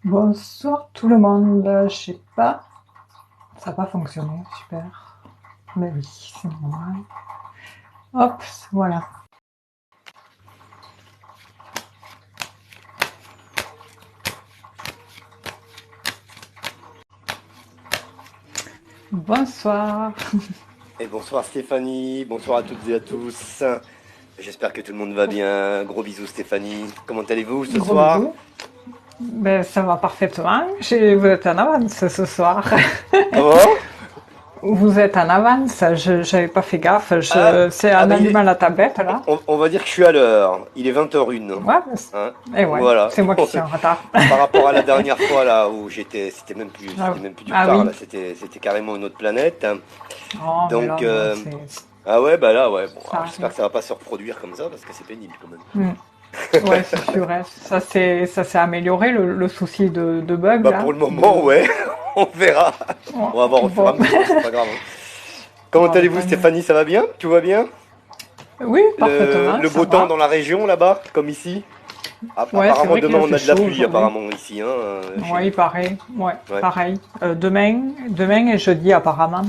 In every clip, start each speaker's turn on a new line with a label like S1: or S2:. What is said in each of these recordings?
S1: Bonsoir tout le monde, je sais pas, ça n'a pas fonctionné, super. Mais oui, c'est normal. Hop, voilà. Bonsoir.
S2: Et bonsoir Stéphanie, bonsoir à toutes et à tous. J'espère que tout le monde va bien. Gros bisous Stéphanie. Comment allez-vous ce
S1: Gros
S2: soir?
S1: bisous. Ben, ça va parfaitement. Vous êtes en avance ce soir.
S2: Comment?
S1: Vous êtes en avance, je n'avais pas fait gaffe.
S2: Ah,
S1: C'est
S2: ah
S1: en
S2: bah
S1: allumant la tablette là.
S2: on va dire que je suis à l'heure. Il est 20h01.
S1: Ouais,
S2: Hein?
S1: et ouais,
S2: Voilà.
S1: c'est moi qui suis en retard.
S2: Par rapport à la dernière fois là où c'était
S1: Ah,
S2: même plus du
S1: ah
S2: retard
S1: oui.
S2: là, c'était carrément une autre planète.
S1: Oh, mais
S2: Donc
S1: là, bon,
S2: ah ouais bah là ouais bon
S1: ça
S2: alors, j'espère
S1: arrive.
S2: que ça va pas se reproduire comme ça parce que c'est pénible quand même.
S1: Ouais, c'est sûr, hein. Ça s'est amélioré le souci de bug
S2: Bah pour
S1: là.
S2: le moment ouais, on verra.
S1: Ouais,
S2: On va voir au fur et à
S1: bon,
S2: mesure, c'est pas grave. Hein. Comment
S1: bon,
S2: allez-vous
S1: tant mieux.
S2: Stéphanie, ça va bien? Tout va bien?
S1: Oui, parfaitement,
S2: Le
S1: ça
S2: beau temps
S1: va.
S2: dans la région là-bas, comme ici?
S1: Ouais, c'est
S2: Apparemment
S1: vrai qu'il
S2: demain
S1: a
S2: on
S1: fait
S2: a de la
S1: chaud
S2: pluie
S1: aujourd'hui.
S2: apparemment ici, hein, chez
S1: Ouais,
S2: nous.
S1: il paraît. Ouais,
S2: Ouais.
S1: pareil. Demain et jeudi apparemment.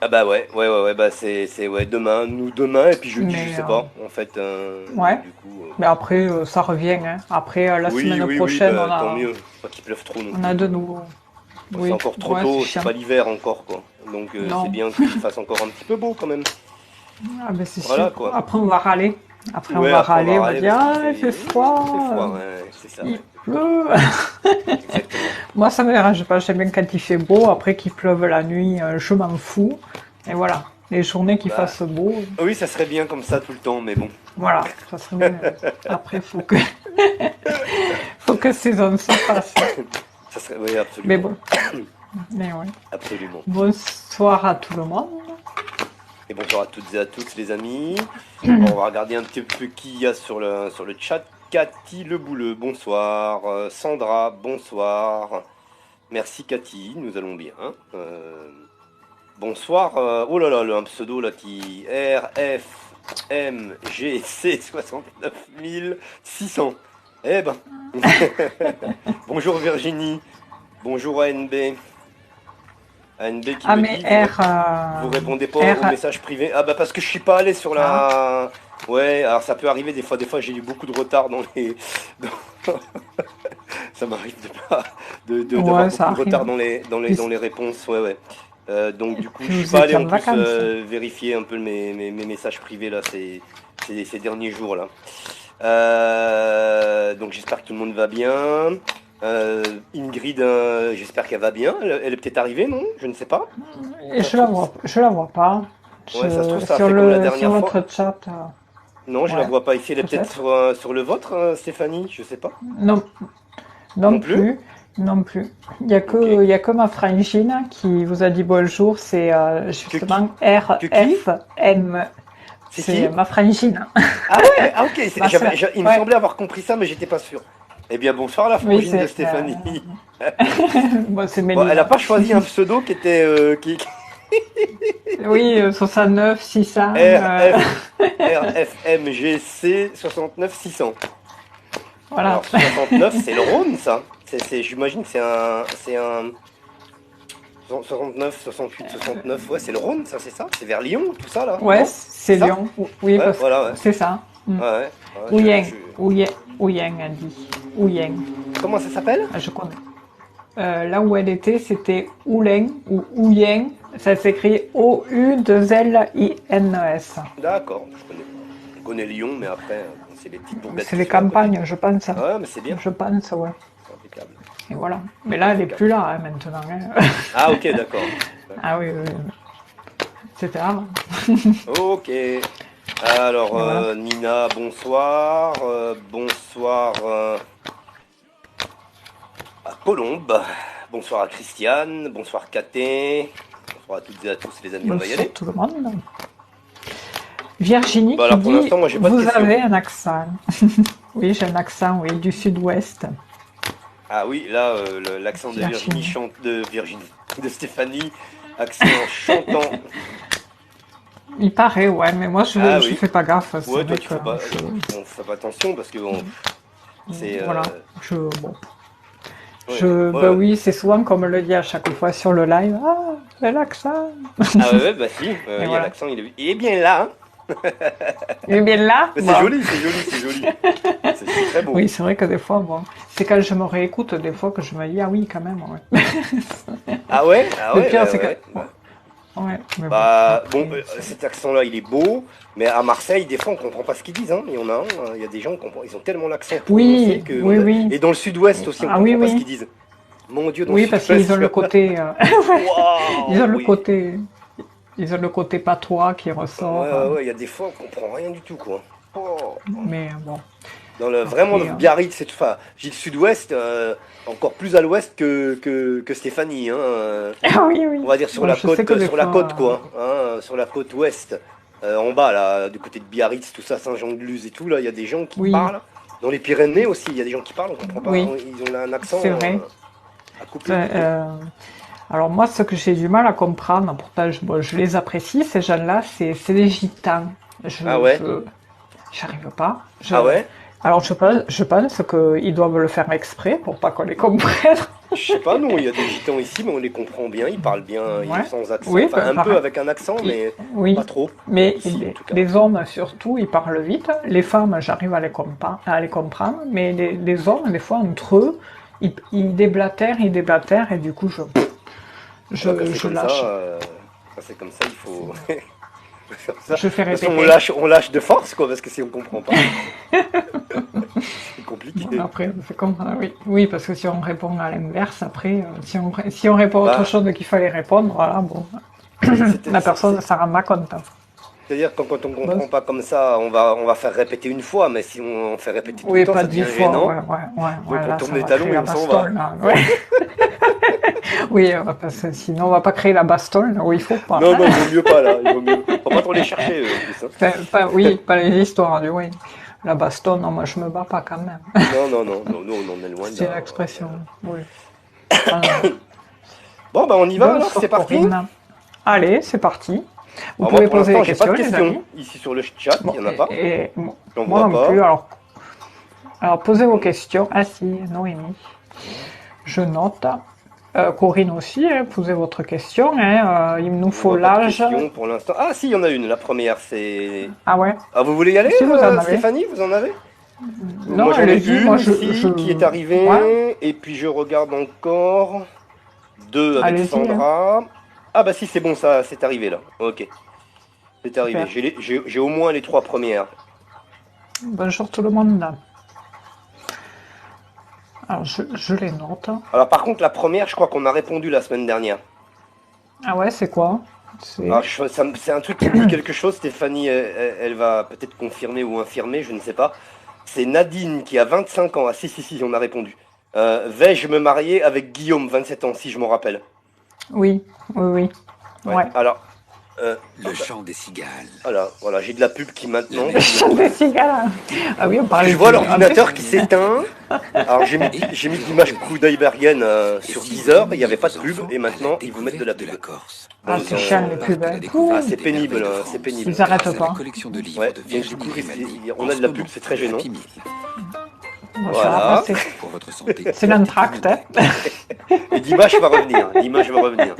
S2: Ah bah ouais, bah c'est ouais, demain, nous demain, et puis jeudi je
S1: Mais
S2: sais pas, en fait,
S1: ouais.
S2: du coup...
S1: Mais après, ça revient, hein. Après, la semaine
S2: Oui,
S1: prochaine,
S2: bah tant mieux, pas qu'il pleuve trop non
S1: on a
S2: plus,
S1: de
S2: quoi.
S1: nouveau.
S2: C'est
S1: Oui,
S2: encore trop
S1: ouais, c'est
S2: tôt, c'est
S1: chiant.
S2: pas l'hiver encore, quoi. Donc c'est
S1: Non.
S2: bien qu'il fasse encore un petit peu beau quand même.
S1: Ah ben c'est sûr.
S2: Voilà, quoi.
S1: Après, on va râler. Après, on
S2: Ouais,
S1: va
S2: après on va
S1: râler, on va
S2: râler
S1: dire,
S2: parce qu'il
S1: ah, il
S2: fait...
S1: fait
S2: Il fait
S1: froid,
S2: froid, ouais, c'est ça,
S1: il
S2: ouais.
S1: pleut.
S2: Exactement.
S1: Moi, ça me dérange pas. J'aime bien quand il fait beau. Après qu'il pleuve la nuit, je m'en fous. Et voilà. Les journées qui
S2: Bah,
S1: fassent beau,
S2: oui, ça serait bien comme ça tout le temps, mais bon.
S1: voilà, ça serait mieux. Après, faut que saison se fasse.
S2: Ça serait, oui,
S1: Mais
S2: absolument.
S1: bon, mais ouais.
S2: Absolument.
S1: Bonsoir à tout le monde.
S2: Et bonsoir à toutes et à tous, les amis. Bon, on va regarder un petit peu qui y a sur le chat. Cathy Le Bouleux, bonsoir. Sandra, bonsoir. Merci Cathy, nous allons bien. Bonsoir. Oh là là, un pseudo là qui... RFMGC 69600. Eh ben. Bonjour Virginie. Bonjour ANB. ANB qui
S1: Ah,
S2: me
S1: mais
S2: dit, vous répondez pas aux
S1: R,
S2: messages privés. Ah bah parce que je suis pas allé sur
S1: ah,
S2: la... Ouais, alors ça peut arriver des fois j'ai eu beaucoup de retard dans les... Ça m'arrive d'avoir
S1: ouais, ça
S2: beaucoup de
S1: arrive.
S2: retard dans les réponses, ouais. Donc du coup je
S1: Puis
S2: suis
S1: vous
S2: pas allé
S1: étiez
S2: en
S1: en
S2: plus
S1: vacances.
S2: vérifier un peu mes messages privés là ces derniers jours là. Donc j'espère que tout le monde va bien. Ingrid, j'espère qu'elle va bien. Elle est peut-être arrivée, non? Je ne sais pas.
S1: Et
S2: Ça se trouve,
S1: je la vois pas.
S2: ouais, ça se trouve, ça a fait comme la
S1: Sur
S2: dernière fois.
S1: votre chat,
S2: Non, je la
S1: ouais,
S2: vois pas ici. Elle est peut-être
S1: peut-être.
S2: sur le vôtre, Stéphanie. Je sais pas.
S1: Non,
S2: Non
S1: non
S2: plus?
S1: plus, non plus.
S2: Ok.
S1: Il y a que ma frangine qui vous a dit bonjour. C'est
S2: Que qui?
S1: justement
S2: Que qui?
S1: RFM.
S2: C'est
S1: C'est
S2: qui?
S1: ma frangine,
S2: Ah ouais, ah ok.
S1: ma sœur.
S2: Il me
S1: Ouais,
S2: semblait avoir compris ça, mais j'étais pas sûr. Eh bien, bonsoir la
S1: oui,
S2: frangine de Stéphanie.
S1: bon, c'est
S2: Bon, elle a
S1: Mélina.
S2: pas choisi un pseudo qui était
S1: Oui, 69, 600.
S2: RF RFMGC 69600.
S1: Voilà.
S2: Alors 69, c'est le Rhône, ça. J'imagine que c'est un 69, 68, 69. Ouais, c'est le Rhône, ça, c'est ça. C'est vers Lyon, tout ça là,
S1: Ouais,
S2: non? C'est
S1: c'est
S2: ça?
S1: Lyon. Oui,
S2: Ouais,
S1: parce que
S2: voilà, ouais.
S1: c'est ça. Mm.
S2: Ouais,
S1: Ouyen, Ouyen, Ouyen a dit. Ouyen.
S2: Comment ça s'appelle?
S1: Ah, je connais. Là où elle était, c'était Oulen ou Ouyen. Ça s'écrit O-U-2-L-I-N-E-S.
S2: D'accord, je connais pas. Je connais Lyon, mais après, bon, c'est les petites bourgades
S1: C'est
S2: qui
S1: les
S2: sont à côté.
S1: campagnes, je pense.
S2: Ouais, mais c'est bien.
S1: Je pense, ouais.
S2: C'est impeccable.
S1: Et voilà. Mais là, elle est
S2: Impeccable.
S1: plus là hein, maintenant. Hein.
S2: Ah, ok, d'accord.
S1: Ah
S2: D'accord.
S1: oui, oui, oui. C'était avant.
S2: Ok. Alors,
S1: Et voilà.
S2: Nina, bonsoir. Bonsoir à Colombe. Bonsoir à Christiane. Bonsoir Katé. Bonsoir à toutes et à tous, les amis. On va y
S1: Bonsoir
S2: aller.
S1: tout le monde. Virginie
S2: Bah
S1: qui
S2: alors, pour
S1: dit,
S2: l'instant, moi, j'ai pas de
S1: vous
S2: questions.
S1: avez un accent. Oui, j'ai un accent, oui, du sud-ouest.
S2: Ah oui, là, l'accent de Virginie
S1: Virginie.
S2: de Stéphanie, accent chantant.
S1: Il paraît, ouais, mais moi
S2: Ah
S1: je
S2: oui.
S1: fais pas gaffe, c'est
S2: Ouais, toi
S1: vrai
S2: tu
S1: que
S2: fais pas, on fait pas attention parce que bon, c'est,
S1: voilà, bon,
S2: ouais,
S1: bah
S2: ouais.
S1: oui, c'est souvent comme on le dit à chaque fois sur le live, ah, c'est l'accent.
S2: Ah ouais, ouais, bah si,
S1: Et
S2: il y a
S1: voilà.
S2: l'accent, il est bien là, hein.
S1: Il est bien là?
S2: Mais c'est
S1: Bon.
S2: joli, c'est joli, c'est joli. C'est très beau.
S1: Oui, c'est vrai que des fois, bon, c'est quand je me réécoute, des fois que je me dis, ah oui, quand même, ouais.
S2: Ah
S1: Le
S2: ouais,
S1: pire,
S2: bah
S1: c'est que,
S2: ouais.
S1: ouais, mais bon,
S2: Bah bon,
S1: après,
S2: cet accent-là, il est beau, mais à Marseille, des fois, on comprend pas ce qu'ils disent, hein. Il y en a un, il y a des gens, ils ont tellement l'accent prononcé
S1: oui,
S2: que,
S1: oui, oui.
S2: et dans le sud-ouest aussi, on
S1: Ah oui,
S2: comprend pas ce qu'ils
S1: oui.
S2: disent. Mon Dieu, dans le
S1: Oui, parce qu'ils ont
S2: sud-ouest,
S1: le côté, ils ont
S2: waouh,
S1: le
S2: oui.
S1: côté, ils ont le côté patois qui
S2: Ouais,
S1: ressort,
S2: ouais, ouais, il y a des fois, on comprend rien du tout, quoi. Oh.
S1: mais bon,
S2: Vraiment, dans
S1: après,
S2: Biarritz, c'est tout. Enfin, j'ai le sud-ouest, encore plus à l'ouest que Stéphanie, hein.
S1: ah oui, oui.
S2: On va dire
S1: Moi, je sais que des
S2: sur la côte,
S1: fois,
S2: quoi, hein, sur la côte ouest. En bas, là, du côté de Biarritz, tout ça, Saint-Jean-de-Luz et tout, là, il y a des gens qui
S1: oui,
S2: parlent. Dans les Pyrénées aussi, il y a des gens qui parlent, on comprend pas,
S1: oui,
S2: ils ont un accent
S1: c'est vrai.
S2: à couper le
S1: C'est,
S2: souffle.
S1: alors moi, ce que j'ai du mal à comprendre, pourtant bon, je les apprécie, ces gens-là, c'est les gitans.
S2: Ah
S1: Je,
S2: ouais?
S1: je, j'arrive pas.
S2: Ah ouais?
S1: Alors je pense qu'ils doivent le faire exprès pour pas qu'on les comprenne.
S2: Je sais pas, non, il y a des gitans ici, mais on les comprend bien, ils parlent bien,
S1: Ouais.
S2: sans accent,
S1: Oui,
S2: enfin un peu
S1: pareil.
S2: avec un accent, mais pas
S1: Oui.
S2: trop,
S1: Mais
S2: ici en tout cas.
S1: les hommes, surtout, ils parlent vite. Les femmes, j'arrive à les comprendre. Mais les hommes, des fois, entre eux, ils déblatèrent, et du coup,
S2: Ah bah, quand c'est
S1: je
S2: comme ça,
S1: lâche.
S2: il faut faire ça. De
S1: Je fais
S2: toute façon,
S1: répéter.
S2: on lâche de force, quoi, parce que si on comprend pas, c'est
S1: Bon,
S2: compliqué.
S1: après, c'est comme ça, oui. Oui, parce que si on répond à l'inverse, après, si on répond à autre
S2: Bah,
S1: chose qu'il fallait répondre, voilà, bon, la personne ne s'en rend pas compte.
S2: c'est-à-dire quand on
S1: Bon,
S2: comprend pas comme ça, on va faire répéter une fois, mais si on fait répéter tout le
S1: oui,
S2: temps,
S1: pas
S2: ça
S1: 10
S2: devient
S1: fois,
S2: gênant.
S1: ouais, ouais, ouais,
S2: Donc
S1: ouais,
S2: on
S1: là,
S2: tourne
S1: ça
S2: les
S1: va
S2: talons
S1: créer
S2: et
S1: la
S2: on s'en va.
S1: bastole, là, ouais. Oui, parce que sinon, on va pas créer la bastole là où il faut pas.
S2: Non, non, il vaut mieux pas là, il vaut mieux. Faut pas trop les chercher en plus, hein.
S1: Enfin, oui, pas les histoires, oui. La baston, non, moi, je me bats pas quand même.
S2: Non, non, non, non, nous on en est loin de
S1: C'est
S2: là.
S1: une expression, oui. Alors,
S2: Bon, bah on y va alors, c'est
S1: bonsoir,
S2: parti.
S1: Corinne. Allez, c'est parti. Vous
S2: Alors moi
S1: pouvez
S2: pour
S1: poser
S2: l'instant,
S1: les
S2: j'ai pas de
S1: questions, les
S2: questions.
S1: amis.
S2: Ici sur le chat, il
S1: Bon,
S2: y en a pas. J'en
S1: moi
S2: vois
S1: non plus.
S2: pas.
S1: Alors, posez vos
S2: Hmm.
S1: questions. Ah si, Noémie. Je note. Corinne aussi, hein, posez votre question, hein. Il nous
S2: Je
S1: faut
S2: vois pas de
S1: l'âge.
S2: questions pour l'instant. Ah si, il y en a une. La première, c'est...
S1: Ah ouais.
S2: Ah, vous voulez y aller,
S1: Si vous en avez.
S2: Stéphanie? Vous en avez?
S1: Non,
S2: Moi j'en ai
S1: allez-y. Moi,
S2: une ici qui est
S1: ouais.
S2: arrivée. Et puis je regarde encore. Deux avec
S1: Allez-y, hein.
S2: Sandra. Ah bah si, c'est bon, ça, c'est arrivé là. Ok, c'est arrivé.
S1: Super.
S2: J'ai au moins les trois premières.
S1: Bonjour tout le monde. Alors, je les note.
S2: Alors par contre, la première, je crois qu'on a répondu la semaine dernière.
S1: Ah ouais, c'est quoi?
S2: Alors,
S1: C'est...
S2: c'est un truc qui me dit quelque chose. Stéphanie, elle va peut-être confirmer ou infirmer, je ne sais pas. C'est Nadine qui a 25 ans. Ah si, si, si, on a répondu. Vais-je me marier avec Guillaume, 27 ans, si je m'en rappelle.
S1: Oui, oui, oui.
S2: Ouais.
S1: Ouais.
S2: Alors,
S3: Le chant des cigales.
S2: voilà, j'ai de la pub qui maintenant.
S1: Le chant des cigales. Ah oui, on
S2: Parce que
S1: parlait
S2: je vois
S1: du...
S2: l'ordinateur qui s'éteint. Alors j'ai mis l'image Kruideibergen sur 10 heures, il n'y avait pas de pub, et maintenant ils vous mettent de la pub.
S1: Ah,
S2: Donc,
S1: c'est chiant les pubs, hein. Ouh.
S2: ah, c'est pénible, c'est pénible.
S1: Ils arrêtent pas.
S2: Ouais, donc du coup, on a de la pub, c'est très gênant.
S1: Bon, ça va
S2: Voilà.
S1: passer.
S3: Pour votre santé.
S1: C'est l'entracte, hein.
S2: Et Dimash va revenir, Dimash va revenir.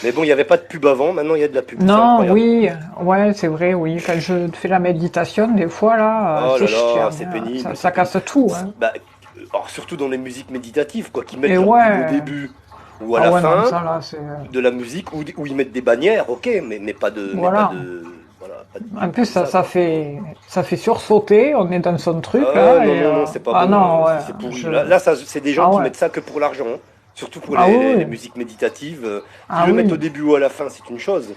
S2: Mais bon, il n'y avait pas de pub avant, maintenant il y a de la pub, c'est
S1: Non,
S2: incroyable.
S1: oui, ouais, c'est vrai, oui. Quand je fais la méditation, des fois, là,
S2: Oh
S1: c'est
S2: là là,
S1: chiant,
S2: c'est
S1: hein.
S2: pénible.
S1: Ça casse tout, hein.
S2: Bah, alors, surtout dans les musiques méditatives, quoi, qui mettent
S1: Et
S2: leur pub au
S1: ouais.
S2: début ou à
S1: Ah
S2: la
S1: ouais, non,
S2: fin
S1: ça, là, c'est...
S2: de la musique, où ils mettent des bannières, ok, mais pas de,
S1: Voilà.
S2: voilà, pas de
S1: En
S2: pub
S1: plus,
S2: comme
S1: ça
S2: quoi.
S1: fait sursauter, on est dans son truc,
S2: Ah
S1: là,
S2: non,
S1: et...
S2: non, non, c'est pas
S1: Ah
S2: bon,
S1: non, ouais,
S2: c'est pourri. Là c'est des gens
S1: Ah
S2: qui
S1: ouais.
S2: mettent ça que pour l'argent, hein. Surtout pour
S1: Ah
S2: les
S1: oui,
S2: musiques méditatives. Qu'ils
S1: ah
S2: le mettent au
S1: oui,
S2: début ou à la fin, c'est une chose.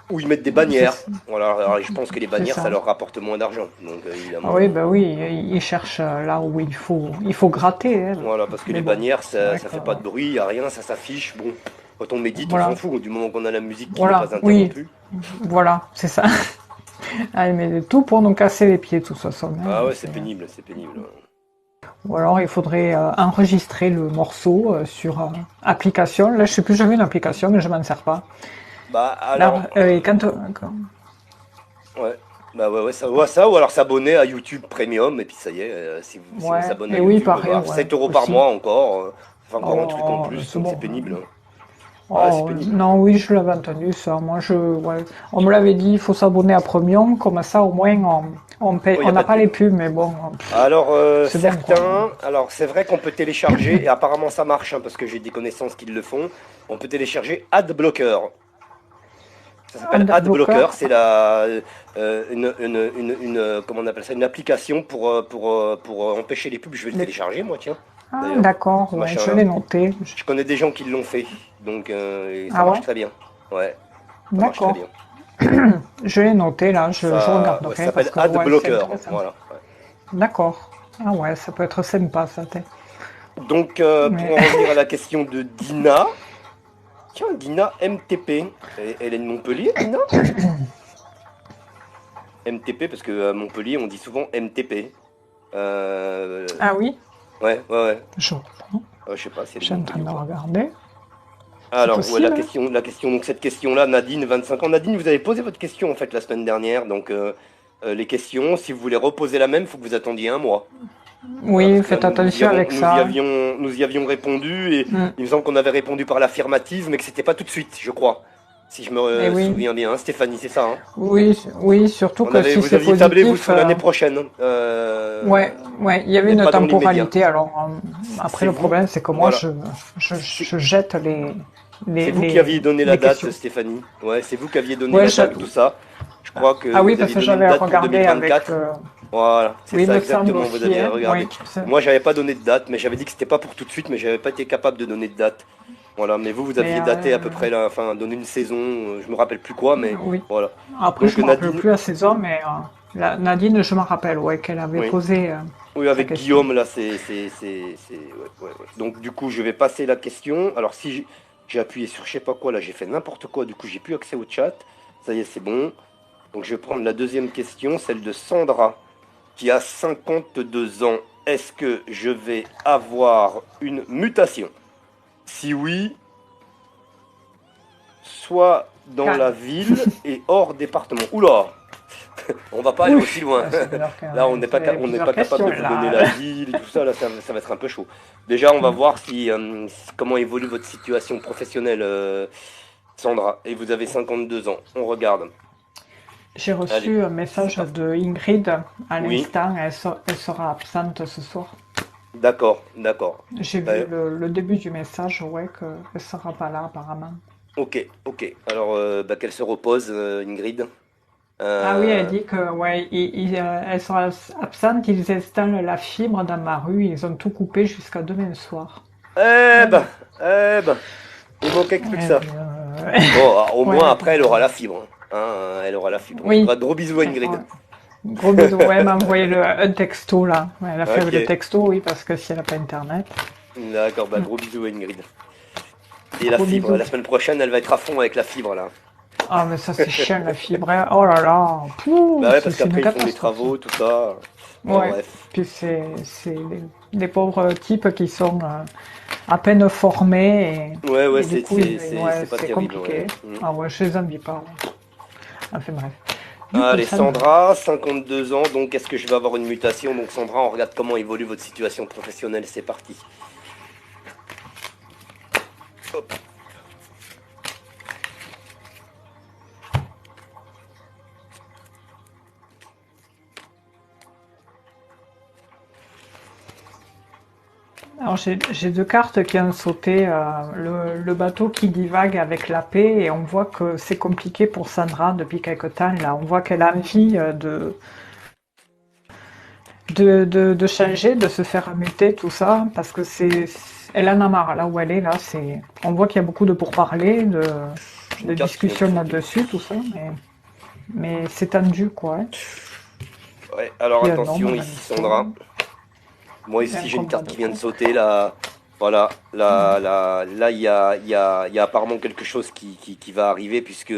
S2: Ou ils mettent des
S1: c'est
S2: bannières. Voilà, alors, je pense que les
S1: c'est
S2: bannières, ça
S1: ça.
S2: leur rapporte moins d'argent. Donc
S1: Ah
S2: évidemment,
S1: oui, bah oui, ils cherchent là où il faut gratter, hein.
S2: voilà, parce que
S1: Mais
S2: les
S1: bon,
S2: bannières,
S1: c'est vrai
S2: ça
S1: que...
S2: fait pas de bruit, y a rien, ça s'affiche. Bon, quand on médite, on s'en
S1: Voilà,
S2: fout. Du moment qu'on a la musique qui n'est
S1: voilà,
S2: pas
S1: oui,
S2: interrompue.
S1: voilà, c'est ça. Ah, mais tout pour nous casser les pieds, tout ça, ça,
S2: Ah
S1: hein,
S2: ouais, c'est pénible, c'est pénible.
S1: Ou alors, il faudrait enregistrer le morceau sur application. Là, je sais plus jamais une application, mais je m'en sers pas.
S2: Bah
S1: Là,
S2: alors,
S1: et quand...
S2: Ouais. Bah ouais, ça, ou alors s'abonner à YouTube Premium, et puis ça y est, si on
S1: Ouais,
S2: s'abonne à
S1: et oui,
S2: YouTube,
S1: pareil,
S2: bah,
S1: ouais,
S2: 7 euros par
S1: aussi.
S2: mois encore, ça fait encore un truc en
S1: Oh,
S2: plus,
S1: c'est
S2: donc c'est
S1: bon.
S2: pénible, hein. Ouais, c'est
S1: Oh,
S2: pénible.
S1: non, oui, je l'avais entendu, ça. Moi, ouais. On me l'avait dit, il faut s'abonner à Premium, comme ça, au moins, on paye,
S2: Oh, y
S1: on
S2: a
S1: n'a
S2: pas de
S1: pas les
S2: pub.
S1: pubs, mais bon,
S2: Alors,
S1: c'est bon, quoi.
S2: alors c'est vrai qu'on peut télécharger, et apparemment ça marche, hein, parce que j'ai des connaissances qui le font, on peut télécharger Adblocker. Ça s'appelle
S1: Adblocker.
S2: Adblocker, c'est comment on appelle ça, une application pour empêcher les pubs. Je vais le
S1: les-
S2: télécharger, moi, tiens,
S1: Ah,
S2: d'ailleurs,
S1: d'accord,
S2: ce
S1: ouais, je
S2: machin-là.
S1: l'ai noté.
S2: Je connais des gens qui l'ont fait, donc et ça
S1: Ah
S2: marche
S1: ouais?
S2: très bien. Ouais, ça marche très
S1: D'accord.
S2: bien.
S1: Je l'ai noté, là, je
S2: Ouais, ça
S1: regarderai, parce
S2: s'appelle
S1: que, ouais, c'est
S2: Adblocker,
S1: intéressant.
S2: voilà. Ouais.
S1: D'accord. Ah ouais, ça peut être sympa, ça.
S2: Donc, pour
S1: Mais,
S2: en revenir à la question de Dina, tiens, Dina MTP, elle est de Montpellier, Dina? MTP, parce que à Montpellier, on dit souvent MTP. Euh,
S1: ah oui,
S2: ouais.
S1: je reprends.
S2: Je sais pas si elle
S1: Je
S2: est de
S1: suis en train
S2: Montpellier ou
S1: de
S2: pas.
S1: regarder. C'est
S2: Alors, ouais,
S1: possible, hein?
S2: donc cette question-là, Nadine, 25 ans. Nadine, vous avez posé votre question en fait la semaine dernière, donc les questions, si vous voulez reposer la même, il faut que vous attendiez un mois. Voilà, parce
S1: Oui,
S2: que là,
S1: faites attention avec ça.
S2: nous y avions répondu et
S1: Mm.
S2: il me semble qu'on avait répondu par l'affirmative, mais que c'était pas tout de suite, je crois. Si je me
S1: Et oui,
S2: souviens bien, hein, Stéphanie, c'est ça, hein.
S1: oui, oui, surtout que si
S2: Vous
S1: c'est
S2: aviez tablé vous
S1: positif,
S2: sur l'année prochaine,
S1: ouais, ouais, il y avait
S2: mais
S1: une
S2: pas dans l'immédiat.
S1: temporalité. Alors, après,
S2: C'est
S1: le
S2: vous,
S1: problème, c'est que moi,
S2: voilà. C'est
S1: je jette
S2: c'est vous qui aviez donné la
S1: les
S2: date,
S1: questions.
S2: Stéphanie. Ouais, c'est vous qui aviez donné
S1: Ouais,
S2: la date, tout ça. Je crois que
S1: ah oui,
S2: vous
S1: parce
S2: aviez
S1: que
S2: donné une
S1: j'avais
S2: date pour
S1: regardé avec
S2: 2024. Voilà, c'est
S1: oui, il
S2: ça
S1: me semble
S2: exactement, vous
S1: aussi,
S2: aviez
S1: hein,
S2: regardé.
S1: oui.
S2: Moi, j'avais pas donné de date, mais j'avais dit que c'était pas pour tout de suite, mais j'avais pas été capable de donner de date. Voilà, mais vous
S1: Mais
S2: aviez daté à peu près là, enfin, donné une saison, je me rappelle plus quoi, mais
S1: oui.
S2: voilà.
S1: Après,
S2: Donc
S1: je me rappelle
S2: Nadine,
S1: plus la saison, mais Nadine, je me rappelle, ouais, qu'elle avait
S2: oui,
S1: posé
S2: oui,
S1: la
S2: avec
S1: question.
S2: Guillaume là, ouais. Donc du coup, je vais passer la question. Alors si j'ai appuyé sur je sais pas quoi là, j'ai fait n'importe quoi, du coup, j'ai plus accès au chat. Ça y est, c'est bon. Donc je vais prendre la deuxième question, celle de Sandra, qui a 52 ans. Est-ce que je vais avoir une mutation? Si oui, soit dans la
S1: Calme.
S2: ville et hors département. Oula, on va pas aller
S1: Oui,
S2: aussi loin.
S1: ça veut dire que
S2: Là,
S1: c'est
S2: on n'est
S1: plusieurs
S2: pas capable
S1: questions
S2: de vous donner
S1: là.
S2: la ville et tout ça. Là, ça va être un peu chaud. Déjà, on va voir comment évolue votre situation professionnelle, Sandra. Et vous avez 52 ans. On regarde.
S1: J'ai
S2: Allez,
S1: reçu un
S2: c'est
S1: message
S2: parti.
S1: de Ingrid à
S2: Oui,
S1: l'instant, elle sera absente ce soir.
S2: d'accord.
S1: J'ai vu
S2: Ben,
S1: le début du message, ouais, qu'elle sera pas là apparemment.
S2: ok. Alors, bah, qu'elle se repose, Ingrid.
S1: Ah oui, elle
S2: Euh,
S1: dit que ouais, elle sera absente, ils installent la fibre dans ma rue, ils ont tout coupé jusqu'à demain soir.
S2: eh
S1: Eh
S2: ben,
S1: ben,
S2: eh ben, il manquait que plus que
S1: eh
S2: ça.
S1: bien,
S2: Bon, ah, au moins
S1: ouais,
S2: après, elle aura la fibre. Hein, elle aura la fibre. En tout
S1: oui.
S2: cas, gros bisous à
S1: Ouais,
S2: Ingrid.
S1: gros bisous. Ouais, elle m'a envoyé un texto là. Ouais, elle a fait
S2: Ok,
S1: avec le texto, oui, parce que si elle n'a pas internet.
S2: d'accord, bah
S1: Mm.
S2: gros bisous à Ingrid. Et la
S1: Gros
S2: fibre,
S1: bisous.
S2: la semaine prochaine, elle va être à fond avec la fibre là.
S1: Ah, mais ça, c'est chiant la fibre, hein. Oh là là. Pouh,
S2: Bah ouais, parce
S1: c'est une
S2: qu'après ils font des
S1: catastrophe ça.
S2: travaux, tout ça. Bon,
S1: Ouais.
S2: bref.
S1: Puis c'est des pauvres types qui sont à peine formés
S2: Ouais,
S1: et du coup, ouais,
S2: c'est pas
S1: c'est
S2: terrible, ouais.
S1: compliqué.
S2: Mm.
S1: Ah ouais, je les envie pas. Ouais. Enfin bref. Du coup,
S2: Allez,
S1: Sandra,
S2: Sandra, 52 ans, donc est-ce que je vais avoir une mutation? Donc Sandra, on regarde comment évolue votre situation professionnelle, c'est parti. Hop.
S1: alors j'ai deux cartes qui ont sauté. Le bateau qui divague avec la paix et on voit que c'est compliqué pour Sandra depuis quelque temps. Là, on voit qu'elle a envie de changer, de se faire muter, tout ça, parce que elle en a marre là où elle est là. On voit qu'il y a beaucoup de pourparlers,
S2: J'ai
S1: de
S2: une carte qui vient de
S1: discussions
S2: sauter.
S1: là-dessus, tout ça, mais c'est tendu quoi, hein.
S2: Ouais, alors
S1: Puis un homme
S2: attention
S1: dans
S2: ici, Sandra.
S1: l'histoire,
S2: Moi
S1: et un
S2: ici, j'ai une
S1: combat
S2: carte
S1: de
S2: qui vient de
S1: couple.
S2: sauter là. Voilà, là, il y a apparemment quelque chose qui va arriver puisque,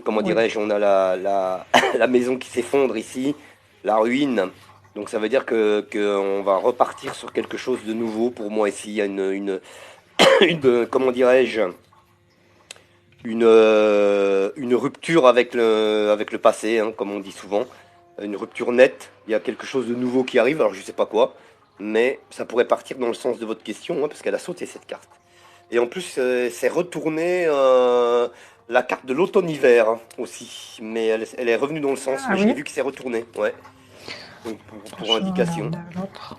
S2: comment
S1: Oui,
S2: dirais-je, on a la maison qui s'effondre ici, la ruine. Donc ça veut dire que on va repartir sur quelque chose de nouveau pour moi ici. Il y a comment dirais-je, une rupture avec le passé, hein, comme on dit souvent. Une rupture nette. Il y a quelque chose de nouveau qui arrive, alors je sais pas quoi. Mais ça pourrait partir dans le sens de votre question, hein, parce qu'elle a sauté cette carte. Et en plus, c'est retourné la carte de l'automne-hiver hein, aussi. Mais elle est revenue dans le sens,
S1: Ah
S2: mais je l'ai
S1: oui,
S2: vu que c'est retourné. Ouais. Donc pour
S1: je vais
S2: indication.
S1: regarder l'autre.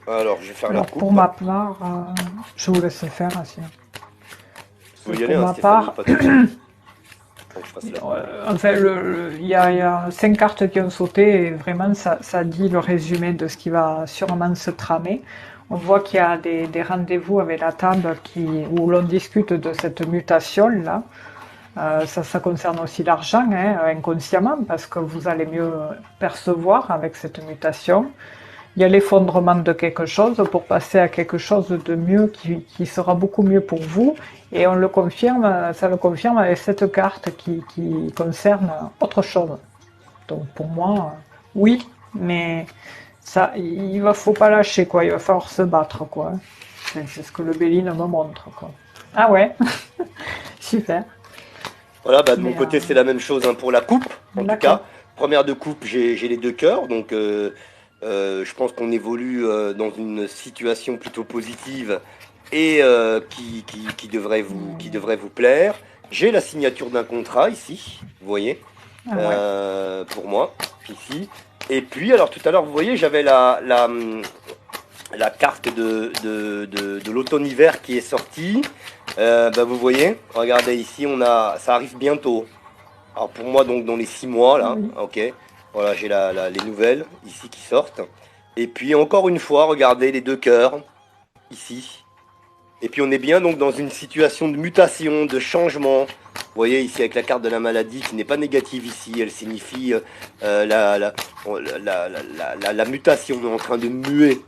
S2: Alors, je vais faire la
S1: Alors pour
S2: coupe.
S1: ma part, je vous laisse faire, sinon.
S2: Vous pouvez y aller,
S1: Pour
S2: hein,
S1: ma
S2: Stéphanie,
S1: part,
S2: pas de souci. Faut que je fasse la coupe.
S1: enfin, il y a 5 cartes qui ont sauté et vraiment ça dit le résumé de ce qui va sûrement se tramer. On voit qu'il y a des rendez-vous avec la table où l'on discute de cette mutation-là. Ça concerne aussi l'argent, hein, inconsciemment, parce que vous allez mieux percevoir avec cette mutation. Il y a l'effondrement de quelque chose pour passer à quelque chose de mieux qui sera beaucoup mieux pour vous. Et on le confirme, ça le confirme avec cette carte qui concerne autre chose. Donc pour moi, oui, mais ça, faut pas lâcher quoi. Il va falloir se battre quoi. C'est ce que le Béline me montre quoi. Ah ouais, super.
S2: Voilà, bah, de mon
S1: Mais
S2: côté, c'est la même chose hein, pour la coupe, en tout cas.
S1: d'accord.
S2: Première de coupe, j'ai les deux cœurs, donc je pense qu'on évolue dans une situation plutôt positive et qui devrait vous plaire. J'ai la signature d'un contrat ici, vous voyez,
S1: Ah ouais.
S2: pour moi, ici. Et puis, alors tout à l'heure, vous voyez, j'avais la carte de l'automne-hiver qui est sortie. Bah, vous voyez, regardez ici, ça arrive bientôt. Alors pour moi, donc dans les 6 mois, là,
S1: Oui.
S2: ok. Voilà, j'ai les nouvelles ici qui sortent. Et puis encore une fois, regardez les deux cœurs, ici. Et puis on est bien donc dans une situation de mutation, de changement. Vous voyez ici avec la carte de la maladie qui n'est pas négative ici, elle signifie la mutation, on est en train de muer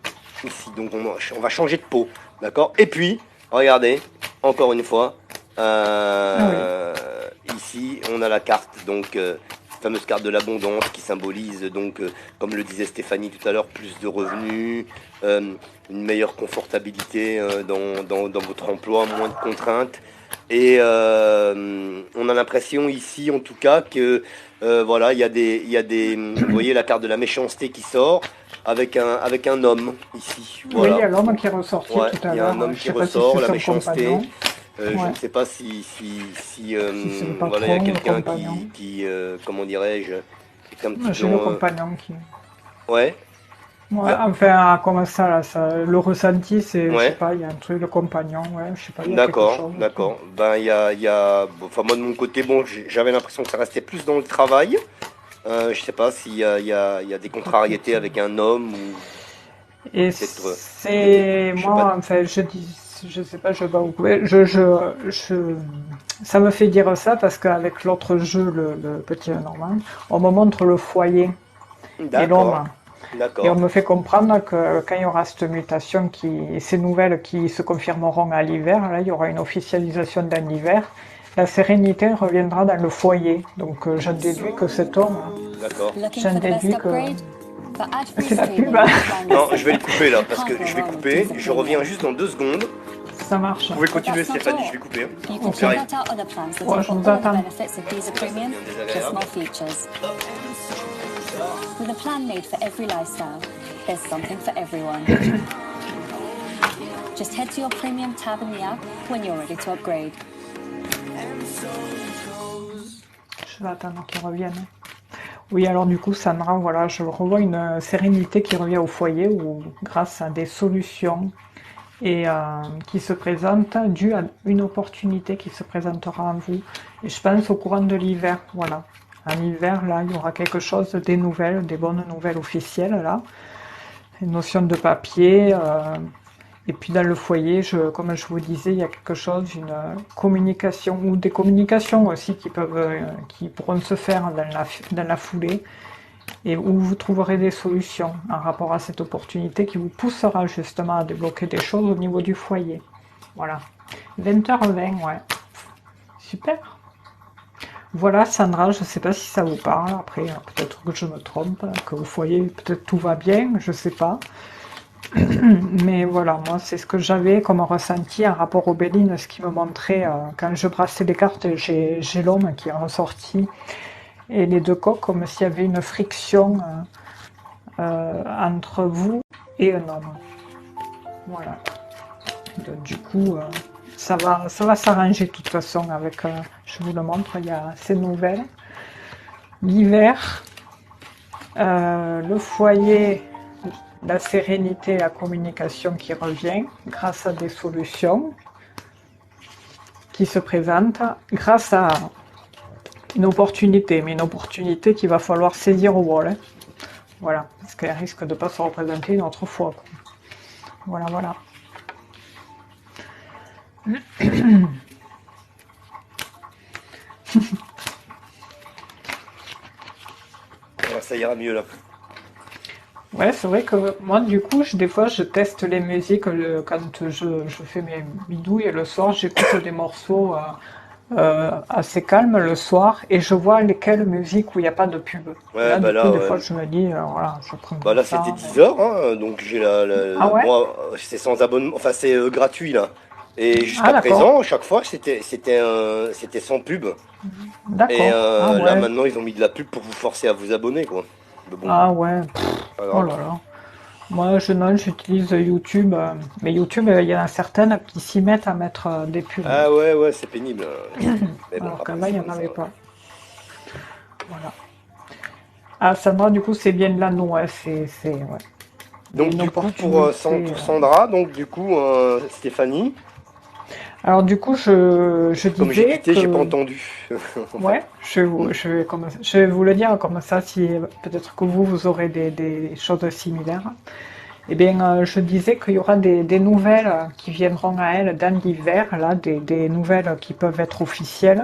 S2: ici. Donc on va changer de peau, d'accord. Et puis, regardez, encore une fois,
S1: Ah oui.
S2: ici on a la carte, donc fameuse carte de l'abondance qui symbolise donc, comme le disait Stéphanie tout à l'heure, plus de revenus, une meilleure confortabilité dans votre emploi, moins de contraintes. Et on a l'impression ici, en tout cas, que voilà, vous voyez la carte de la méchanceté qui sort avec un homme ici.
S1: Oui, il y
S2: Voilà.
S1: a l'homme qui est ressorti
S2: Ouais,
S1: tout
S2: il
S1: à
S2: y a
S1: l'heure.
S2: un homme
S1: Je
S2: qui
S1: sais pas si
S2: ressort,
S1: c'est
S2: la
S1: son
S2: méchanceté.
S1: compagnon.
S2: Je
S1: Ouais.
S2: ne sais pas
S1: Si c'est le
S2: voilà, il y a
S1: patron, le
S2: quelqu'un
S1: compagnon.
S2: comment dirais-je, qui est un petit peu
S1: J'ai le compagnon qui.
S2: ouais,
S1: Ouais,
S2: bah,
S1: enfin, comment ça, là, le ressenti, c'est, je sais
S2: ouais,
S1: pas, il y a un truc, le compagnon, ouais, je sais pas, il y a quelque
S2: d'accord,
S1: chose.
S2: d'accord. Ben, bon, enfin, moi de mon côté, bon, j'avais l'impression que ça restait plus dans le travail. Je sais pas s'il y a des contrariétés avec un homme ou
S1: Et
S2: peut-être des, je sais pas.
S1: moi, enfin, je sais pas, je vais pas vous couper, ça me fait dire ça parce qu'avec l'autre jeu, le petit Normand, on me montre le foyer et
S2: D'accord,
S1: l'homme. Et on
S2: d'accord.
S1: me fait comprendre que quand il y aura cette mutation, ces nouvelles qui se confirmeront à l'hiver, là, il y aura une officialisation d'un hiver, la sérénité reviendra dans le foyer. Donc j'en déduis que cet homme,
S2: D'accord.
S1: j'en déduis que c'est la pub.
S2: Non, je vais le couper là, parce que je vais couper. Je reviens juste dans 2 secondes.
S1: Ça marche.
S2: Vous pouvez continuer, Stéphanie, je vais couper.
S1: Ok.
S2: J'arrive.
S1: Ouais, je vous attends.
S2: Bien désagréable.
S4: With a plan made for every lifestyle, there's something for everyone. Just head to your premium tab in the app when you're ready to upgrade.
S1: Je vais attendre qu'il revienne. Oui, alors du coup, Sandra, voilà, je revois une sérénité qui revient au foyer où, grâce à des solutions et qui se présentent, dû à une opportunité qui se présentera à vous. Et je pense au courant de l'hiver, voilà. En hiver, là, il y aura quelque chose, des nouvelles, des bonnes nouvelles officielles, là. Une notion de papier. Et puis dans le foyer, comme je vous disais, il y a quelque chose, une communication, ou des communications aussi qui pourront se faire dans la foulée, et où vous trouverez des solutions en rapport à cette opportunité qui vous poussera justement à débloquer des choses au niveau du foyer. Voilà. 20h20, ouais. Super. Voilà, Sandra, je ne sais pas si ça vous parle. Après, peut-être que je me trompe, que au foyer, peut-être tout va bien, je ne sais pas. Mais voilà, moi, c'est ce que j'avais comme ressenti en rapport aux Bélines, ce qui me montrait quand je brassais les cartes, j'ai l'homme qui est ressorti et les deux coques, comme s'il y avait une friction entre vous et un homme. Voilà. Donc, du coup, ça va s'arranger de toute façon avec, je vous le montre, il y a ces nouvelles. L'hiver, le foyer, la sérénité, la communication qui revient grâce à des solutions qui se présentent, grâce à une opportunité, mais une opportunité qu'il va falloir saisir au vol. Hein. Voilà, parce qu'elle risque de ne pas se représenter une autre fois. Quoi. Voilà, voilà.
S2: Alors, ça ira mieux là.
S1: Ouais, c'est vrai que moi, du coup, des fois, je teste les musiques quand je fais mes bidouilles et le soir, j'écoute des morceaux assez calmes le soir et je vois lesquelles musiques où il n'y a pas de pub.
S2: Ouais,
S1: Là,
S2: bah
S1: du coup,
S2: là,
S1: des
S2: ouais.
S1: fois, je me dis, voilà, je prends
S2: Bah là,
S1: ça.
S2: c'était 10 heures, hein, donc j'ai
S1: Ah ouais?
S2: moi, c'est sans abonnement, enfin, c'est gratuit là. Et
S1: Ah,
S2: jusqu'à
S1: d'accord.
S2: présent, chaque fois, c'était sans pub. Et
S1: D'accord. Ah
S2: là,
S1: ouais.
S2: maintenant, ils ont mis de la pub pour vous forcer à vous abonner, quoi. Mais bon,
S1: Ah ouais.
S2: pas
S1: Oh
S2: grave.
S1: là là. Moi, non, j'utilise YouTube, mais YouTube, il y en a certaines qui s'y mettent à mettre des pubs.
S2: Ah ouais, ouais, c'est pénible. Mais bon,
S1: Alors
S2: après,
S1: qu'avant, il
S2: c'est
S1: n'y en
S2: comme ça.
S1: avait pas. Voilà. Ah, Sandra, du coup, c'est bien de l'anneau, ouais, ouais.
S2: Donc,
S1: Une
S2: du coup,
S1: opportunité.
S2: pour Sandra, donc, du coup, Stéphanie,
S1: Alors, du coup, je
S2: comme j'ai
S1: disais
S2: quitté, j'ai pas
S1: que,
S2: entendu. Enfin,
S1: ouais, je vais vous le dire comme ça, si peut-être que vous aurez des choses similaires. Eh bien, je disais qu'il y aura des nouvelles qui viendront à elle dans l'hiver, là, des nouvelles qui peuvent être officielles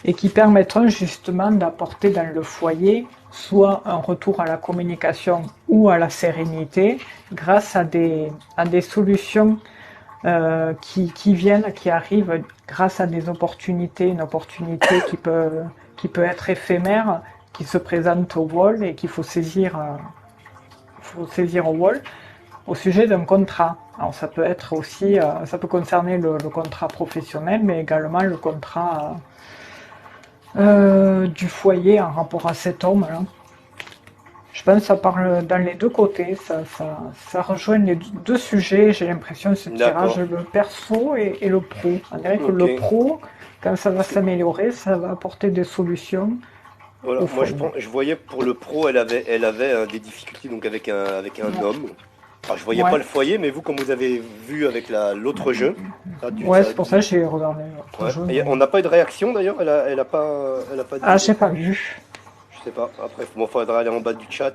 S1: et qui permettront justement d'apporter dans le foyer soit un retour à la communication ou à la sérénité grâce à des solutions qui viennent, qui arrivent grâce à des opportunités, une opportunité qui peut être éphémère, qui se présente au vol et qu'il faut saisir au vol au sujet d'un contrat. Alors ça peut être aussi, ça peut concerner le contrat professionnel, mais également le contrat du foyer en rapport à cet homme. Là. Je pense que ça parle dans les deux côtés, ça rejoint les deux sujets, j'ai l'impression, ce tirage,
S2: d'accord.
S1: le perso et le pro. On dirait que
S2: Ok.
S1: le pro, quand ça va
S2: Parce que,
S1: s'améliorer, ça va apporter des solutions
S2: voilà,
S1: au
S2: moi,
S1: foyer.
S2: je voyais pour le pro, elle avait des difficultés donc avec un
S1: Ouais,
S2: homme. Alors, je voyais pas
S1: ouais,
S2: le foyer, mais vous, comme vous avez vu avec l'autre jeu,
S1: ouais, c'est pour ça que j'ai regardé l'autre
S2: ouais.
S1: jeu.
S2: Et
S1: Mais...
S2: on n'a pas eu de réaction d'ailleurs, elle a pas
S1: Ah,
S2: dit.
S1: j'ai pas vu.
S2: Je sais pas. Après, il faudra aller en bas du chat.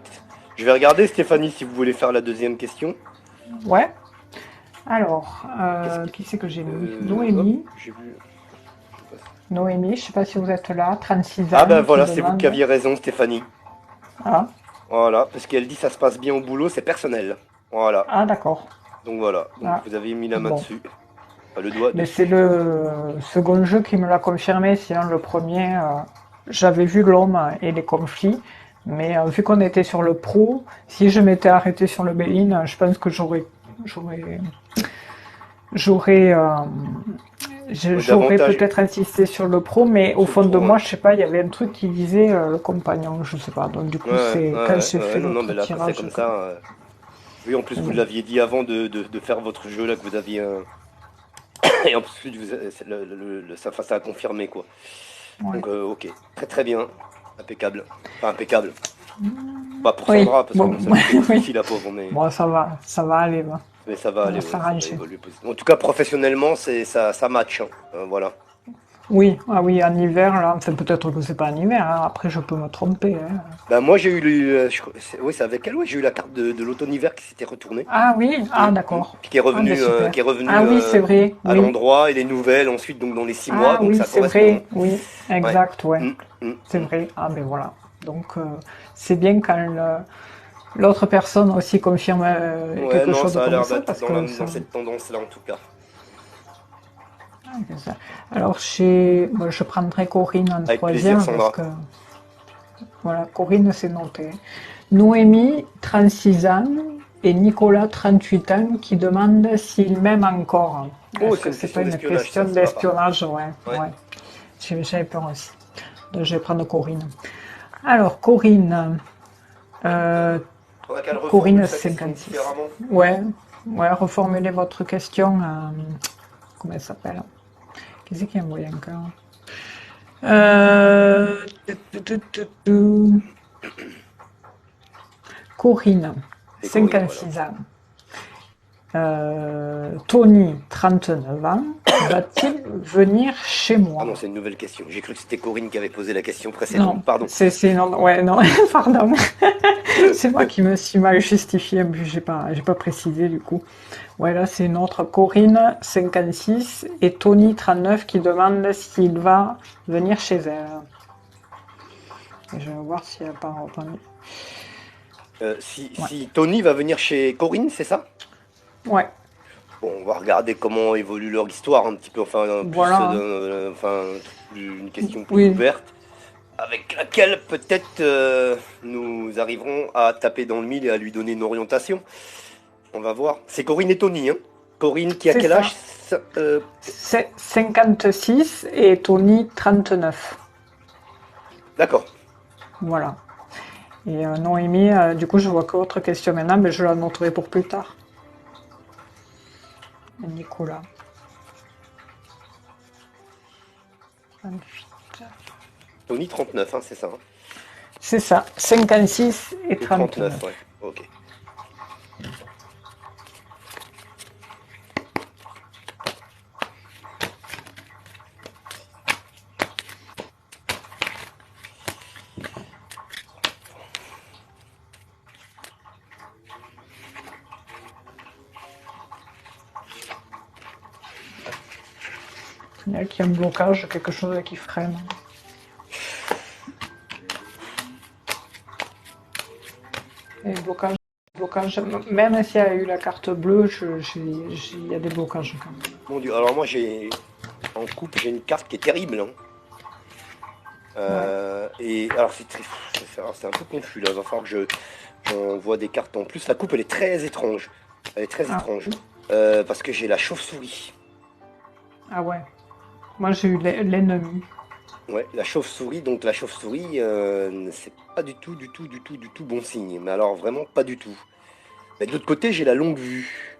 S2: Je vais regarder, Stéphanie, si vous voulez faire la deuxième question.
S1: Ouais. Alors,
S2: Qu'est-ce que.
S1: qui c'est que j'ai mis?
S2: Hop,
S1: Noémie.
S2: j'ai vu.
S1: Noémie, je sais pas si vous êtes là, 36
S2: Ah ben
S1: ans, qui
S2: voilà, c'est vous qui
S1: demande.
S2: aviez raison, Stéphanie.
S1: Ah,
S2: Voilà, parce qu'elle dit ça se passe bien au boulot, c'est personnel. Voilà.
S1: ah d'accord.
S2: Donc voilà. Donc
S1: Ah,
S2: vous avez mis la main
S1: bon.
S2: dessus. Enfin, le doigt
S1: Mais
S2: dessus.
S1: c'est le second jeu qui me l'a confirmé, sinon le premier, j'avais vu l'homme et les conflits, mais vu qu'on était sur le pro, si je m'étais arrêté sur le Béline, je pense que j'aurais, j'aurais, j'aurais
S2: Davantage.
S1: peut-être insisté sur le pro, mais au
S2: Sur le
S1: fond de
S2: pro,
S1: moi,
S2: ouais.
S1: je sais pas, il y avait un truc qui disait le compagnon, je sais pas. Donc du
S2: Ouais,
S1: coup,
S2: ouais,
S1: c'est quand
S2: ouais,
S1: j'ai
S2: ouais,
S1: fait
S2: non, non,
S1: l'autre
S2: mais là, c'est
S1: tirage
S2: comme
S1: que.
S2: ça. Oui, en plus, vous
S1: Bon.
S2: l'aviez dit avant de faire votre jeu, là, que vous aviez. Et en plus, ça a confirmé, quoi.
S1: Ouais.
S2: Donc, ok. Très, très bien. Impeccable. Enfin, impeccable. Pas pour
S1: Oui,
S2: Sandra, parce que
S1: bon,
S2: bon, ça lui fait des
S1: oui.
S2: soucis, la pauvre,
S1: Bon, ça va aller, va.
S2: mais ça va
S1: Ça
S2: aller,
S1: va
S2: ouais, ça va
S1: s'arranger.
S2: évoluer positivement. En tout cas, professionnellement, ça match. Hein. Voilà.
S1: Oui, ah oui, en hiver, là, enfin, peut-être que c'est pas en hiver, hein, après je peux me tromper. Hein.
S2: Bah, moi, j'ai eu oui, c'est avec elle, ouais, j'ai eu la carte de l'automne-hiver qui s'était retournée.
S1: Ah oui, ah d'accord.
S2: Puis qui est
S1: Ah ben
S2: revenu,
S1: super.
S2: qui est revenu
S1: Ah oui, c'est vrai,
S2: à
S1: oui.
S2: l'endroit et les nouvelles ensuite, donc dans les 6 mois,
S1: Ah
S2: donc
S1: oui,
S2: ça
S1: c'est
S2: correspond.
S1: vrai, oui,
S2: Ouais.
S1: exact, ouais.
S2: Mm, mm,
S1: C'est
S2: mm.
S1: vrai. Ah ben voilà. Donc c'est bien quand l'autre personne aussi confirme
S2: Ouais,
S1: quelque
S2: non,
S1: chose
S2: ça a
S1: comme
S2: l'air
S1: ça,
S2: d'être
S1: parce que ça.
S2: dans cette tendance-là, en tout cas.
S1: Ah, c'est ça. Alors moi, je prendrai Corinne en
S2: Avec plaisir,
S1: troisième parce
S2: Sandra.
S1: que voilà, Corinne c'est noté. Noémie, 36 ans, et Nicolas, 38 ans, qui demande s'il m'aime encore.
S2: Oh,
S1: Est-ce que
S2: c'est
S1: c'est
S2: une
S1: pas
S2: question
S1: une
S2: d'espionnage,
S1: question
S2: ça va pas.
S1: d'espionnage? Ouais,
S2: Ouais.
S1: ouais. J'avais peur aussi. Donc, je vais prendre Corinne. Alors, Corinne.
S2: Faudra qu'elle reformule
S1: Corinne,
S2: sa question
S1: 56.
S2: différemment.
S1: Ouais, ouais, reformulez votre question. Comment elle s'appelle? Qu'est-ce qui a envoyé encore? Euh, Corinne,
S2: C'est Corinne, voilà.
S1: 56 ans. Tony, 39 ans. Va-t-il venir chez moi?
S2: Ah non, c'est une nouvelle question. J'ai cru que c'était Corinne qui avait posé la question précédente.
S1: Non,
S2: Pardon.
S1: non, ouais, non, pardon. C'est moi qui me suis mal justifié, mais j'ai pas précisé du coup. Ouais, là c'est une autre Corinne, 56, et Tony, 39, qui demande s'il va venir chez elle. Et je vais voir si elle n'a pas répondu.
S2: Si Tony va venir chez Corinne, c'est ça?
S1: Ouais,
S2: Bon, on va regarder comment évolue leur histoire un petit peu, enfin,
S1: voilà.
S2: une question plus
S1: Oui,
S2: ouverte, avec laquelle peut-être nous arriverons à taper dans le mille et à lui donner une orientation. On va voir. C'est Corinne et Tony, hein? Corinne qui a
S1: c'est
S2: quel
S1: ça.
S2: âge?
S1: C'est 56 et Tony, 39.
S2: D'accord.
S1: Voilà. Et Noémie, du coup, je vois que autre question maintenant, mais je la noterai pour plus tard. Et Nicolas. 28.
S2: Tony 39, hein, c'est ça. Hein?
S1: C'est ça, 56 et
S2: Et
S1: 39.
S2: 39, ouais. Ok.
S1: Il y a qui a un blocage, quelque chose qui freine. Et blocage, même s'il y a eu la carte bleue, il y a des blocages quand même.
S2: Mon Dieu, alors moi en coupe, j'ai une carte qui est terrible. Hein. Et alors c'est un peu confus là, il va falloir que j'envoie des cartes en plus. La coupe elle est très étrange. Elle est très étrange. Parce que j'ai la chauve-souris.
S1: Ah ouais. Moi j'ai eu l'ennemi.
S2: Ouais, la chauve-souris, donc la chauve-souris, c'est pas du tout bon signe. Mais alors vraiment pas du tout. Mais de l'autre côté, j'ai la longue vue.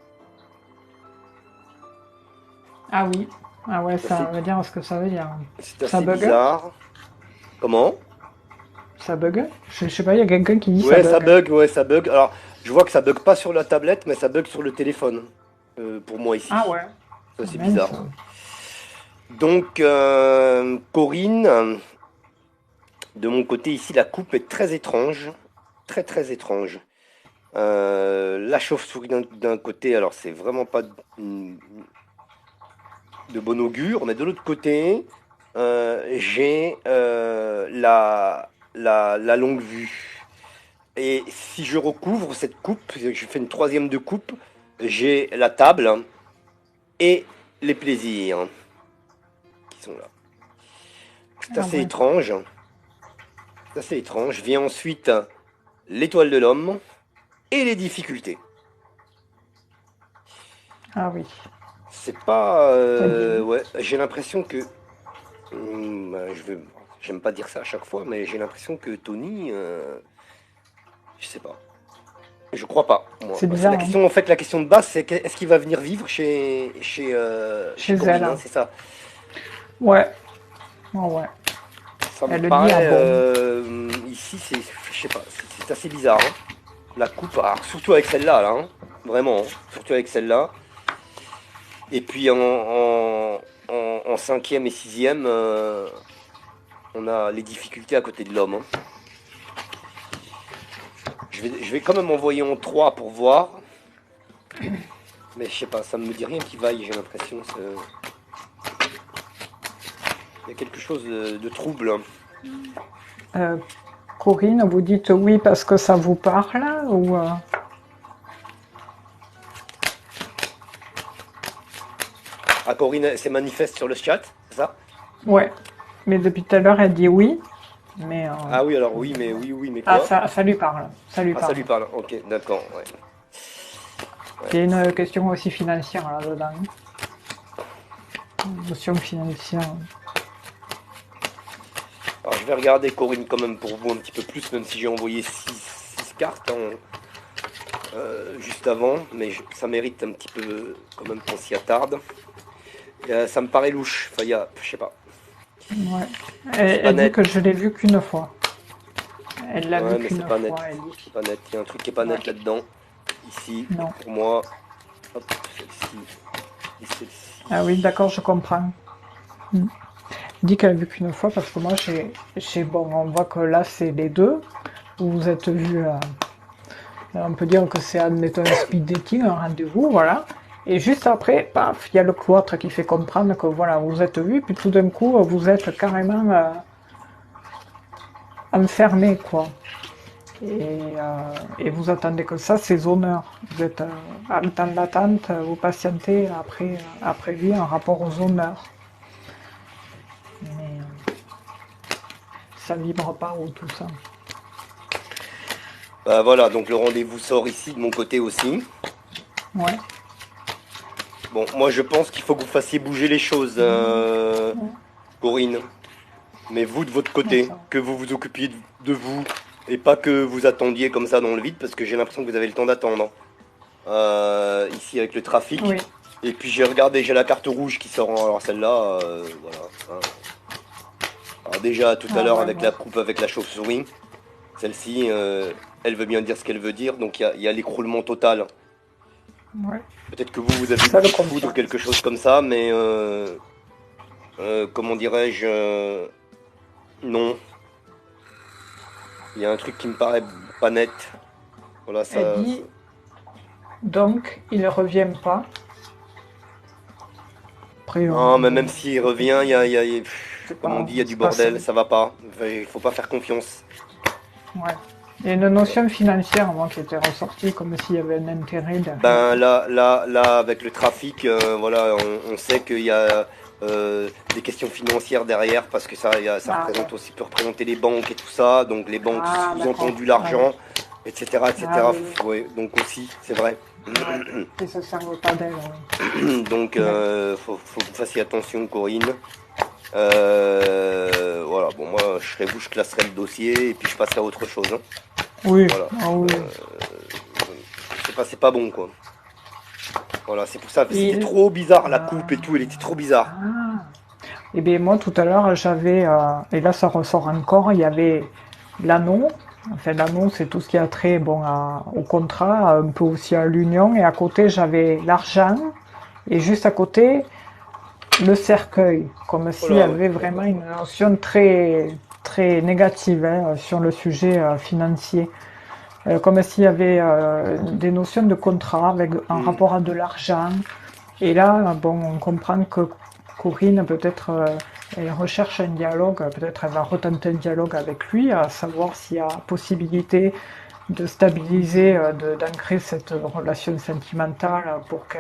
S1: Ah oui. Ah ouais, ça veut dire ce que ça veut dire.
S2: C'est
S1: Ça
S2: assez
S1: bug?
S2: bizarre. Comment?
S1: Ça bug? Je sais pas, il y a quelqu'un qui dit
S2: Ouais,
S1: ça bug.
S2: ouais, ça bug. Alors, je vois que ça bug pas sur la tablette, mais ça bug sur le téléphone. Pour moi ici.
S1: Ah ouais.
S2: Ça, c'est
S1: Mince.
S2: bizarre. Donc, Corinne, de mon côté ici, la coupe est très étrange. Très, très étrange. La chauve-souris d'un côté, alors c'est vraiment pas de bon augure, mais de l'autre côté, j'ai la longue vue. Et si je recouvre cette coupe, je fais une troisième de coupe, j'ai la table et les plaisirs qui sont là. C'est assez étrange. C'est assez étrange. Vient ensuite l'étoile de l'homme et les difficultés.
S1: Ah oui.
S2: C'est pas...
S1: bien.
S2: ouais, j'ai l'impression que... j'aime pas dire ça à chaque fois, mais j'ai l'impression que Tony... je sais pas. Je crois pas. Moi.
S1: C'est bizarre.
S2: La question, en fait, la question de base, c'est est-ce qu'il va venir vivre chez Corinne,
S1: elle.
S2: hein, c'est ça.
S1: Ouais. Oh, ouais.
S2: Ça me
S1: Elle le dit
S2: paraît
S1: à
S2: ici, je sais pas, c'est assez bizarre. Hein. La coupe, alors, surtout avec celle-là, là, hein, vraiment, hein, surtout avec celle-là. Et puis en cinquième et sixième, on a les difficultés à côté de l'homme. Hein. Je vais quand même envoyer en 3 pour voir. Mais je sais pas, ça me dit rien qui vaille, j'ai l'impression. Il y a quelque chose de trouble.
S1: Corinne, vous dites oui parce que ça vous parle ou
S2: Ah, Corinne, c'est manifeste sur le chat, c'est ça?
S1: Ouais. Mais depuis tout à l'heure, elle dit oui. Mais,
S2: ah oui, alors oui, mais quoi?
S1: Ah, ça lui parle. Ça lui parle.
S2: Ça lui parle, ok, d'accord, ouais.
S1: Il y a une question aussi financière là-dedans. Une notion financière.
S2: Alors, je vais regarder Corinne quand même pour vous un petit peu plus, même si j'ai envoyé 6 cartes juste avant, mais ça mérite un petit peu quand même qu'on s'y attarde. Ça me paraît louche, enfin, je sais pas.
S1: Ouais.
S2: C'est pas
S1: Elle dit
S2: net.
S1: que je l'ai vu qu'une fois. Elle l'a
S2: Ouais,
S1: vu
S2: mais
S1: qu'une
S2: c'est pas net.
S1: fois, elle
S2: C'est
S1: dit.
S2: pas net. Il y a un truc qui est pas net
S1: Ouais.
S2: là-dedans. Ici,
S1: Non.
S2: pour moi. Hop, celle-ci. Et celle-ci.
S1: Ah oui, d'accord, je comprends. Elle dit qu'elle a vu qu'une fois parce que moi, bon, on voit que là, c'est les deux. Vous vous êtes vus, on peut dire que c'est, admettons, un speed dating, un rendez-vous, voilà. Et juste après, paf, il y a le cloître qui fait comprendre que voilà, vous êtes vus, puis tout d'un coup, vous êtes carrément enfermés, quoi. Et vous attendez que ça, ces honneurs. Vous êtes en temps d'attente, vous patientez après lui en rapport aux honneurs. Mais ça vibre pas ou tout ça.
S2: Bah voilà, donc le rendez-vous sort ici de mon côté aussi.
S1: Ouais.
S2: Bon, moi je pense qu'il faut que vous fassiez bouger les choses, Corinne. Mais vous de votre
S1: Ouais,
S2: côté,
S1: ça.
S2: que vous vous occupiez de vous et pas que vous attendiez comme ça dans le vide, parce que j'ai l'impression que vous avez le temps d'attendre. Ici avec le trafic.
S1: Oui.
S2: Et puis j'ai regardé, j'ai la carte rouge qui sort. Alors celle-là, voilà. Hein. Alors déjà tout à
S1: Ah
S2: l'heure
S1: ouais,
S2: avec
S1: ouais.
S2: la coupe avec la chauve-souris. Celle-ci, elle veut bien dire ce qu'elle veut dire. Donc il y a l'écroulement total.
S1: Ouais.
S2: Peut-être que vous avez le
S1: Ça
S2: coup
S1: le
S2: de foudre,
S1: confirme.
S2: quelque chose comme ça, mais comment dirais-je, non. Il y a un truc qui me paraît pas net. Voilà,
S1: Elle dit donc il ne revient pas. Après,
S2: Non, mais
S1: bon,
S2: même s'il revient,
S1: c'est
S2: comme on
S1: pas,
S2: dit, il y a du
S1: c'est pas
S2: bordel,
S1: simple.
S2: ça va pas. Il faut pas faire confiance.
S1: Ouais. Il y a une notion financière, moi, qui était ressortie comme s'il y avait un intérêt derrière.
S2: Ben là, avec le trafic, voilà, on sait qu'il y a des questions financières derrière parce que ça
S1: Ah ouais.
S2: représente aussi, peut représenter les banques et tout ça, donc les banques
S1: Ah d'accord.
S2: sous-entendu
S1: Ah oui.
S2: l'argent, etc.,
S1: Ah
S2: etc.
S1: oui, oui.
S2: Ouais, donc aussi, c'est vrai.
S1: Ouais. Ils se servent pas d'elle, oui.
S2: Donc
S1: Ouais.
S2: faut que vous fassiez attention, Corinne. Voilà, bon moi je serai vous, je classerai le dossier et puis je passerai à autre chose. Hein.
S1: Oui.
S2: Voilà.
S1: Ah oui.
S2: C'est pas bon quoi. Voilà, c'est pour ça. C'était
S1: Il...
S2: trop bizarre la coupe et
S1: Ah.
S2: tout, elle était trop bizarre.
S1: Ah. Eh bien, moi, tout à l'heure, j'avais, et là, ça ressort encore, il y avait l'anneau. Enfin, l'anneau, c'est tout ce qui a trait, bon, au contrat, un peu aussi à l'union. Et à côté, j'avais l'argent. Et juste à côté, le cercueil. Comme
S2: Oh
S1: s'il y
S2: là, ouais,
S1: avait vraiment
S2: d'accord.
S1: une notion très, très négative hein, sur le sujet financier. Comme s'il y avait des notions de contrat avec un
S2: Hmm.
S1: rapport à de l'argent. Et là, bon, on comprend que Corinne, peut-être, elle recherche un dialogue, peut-être elle va retenter un dialogue avec lui, à savoir s'il y a possibilité de stabiliser, d'ancrer cette relation sentimentale pour que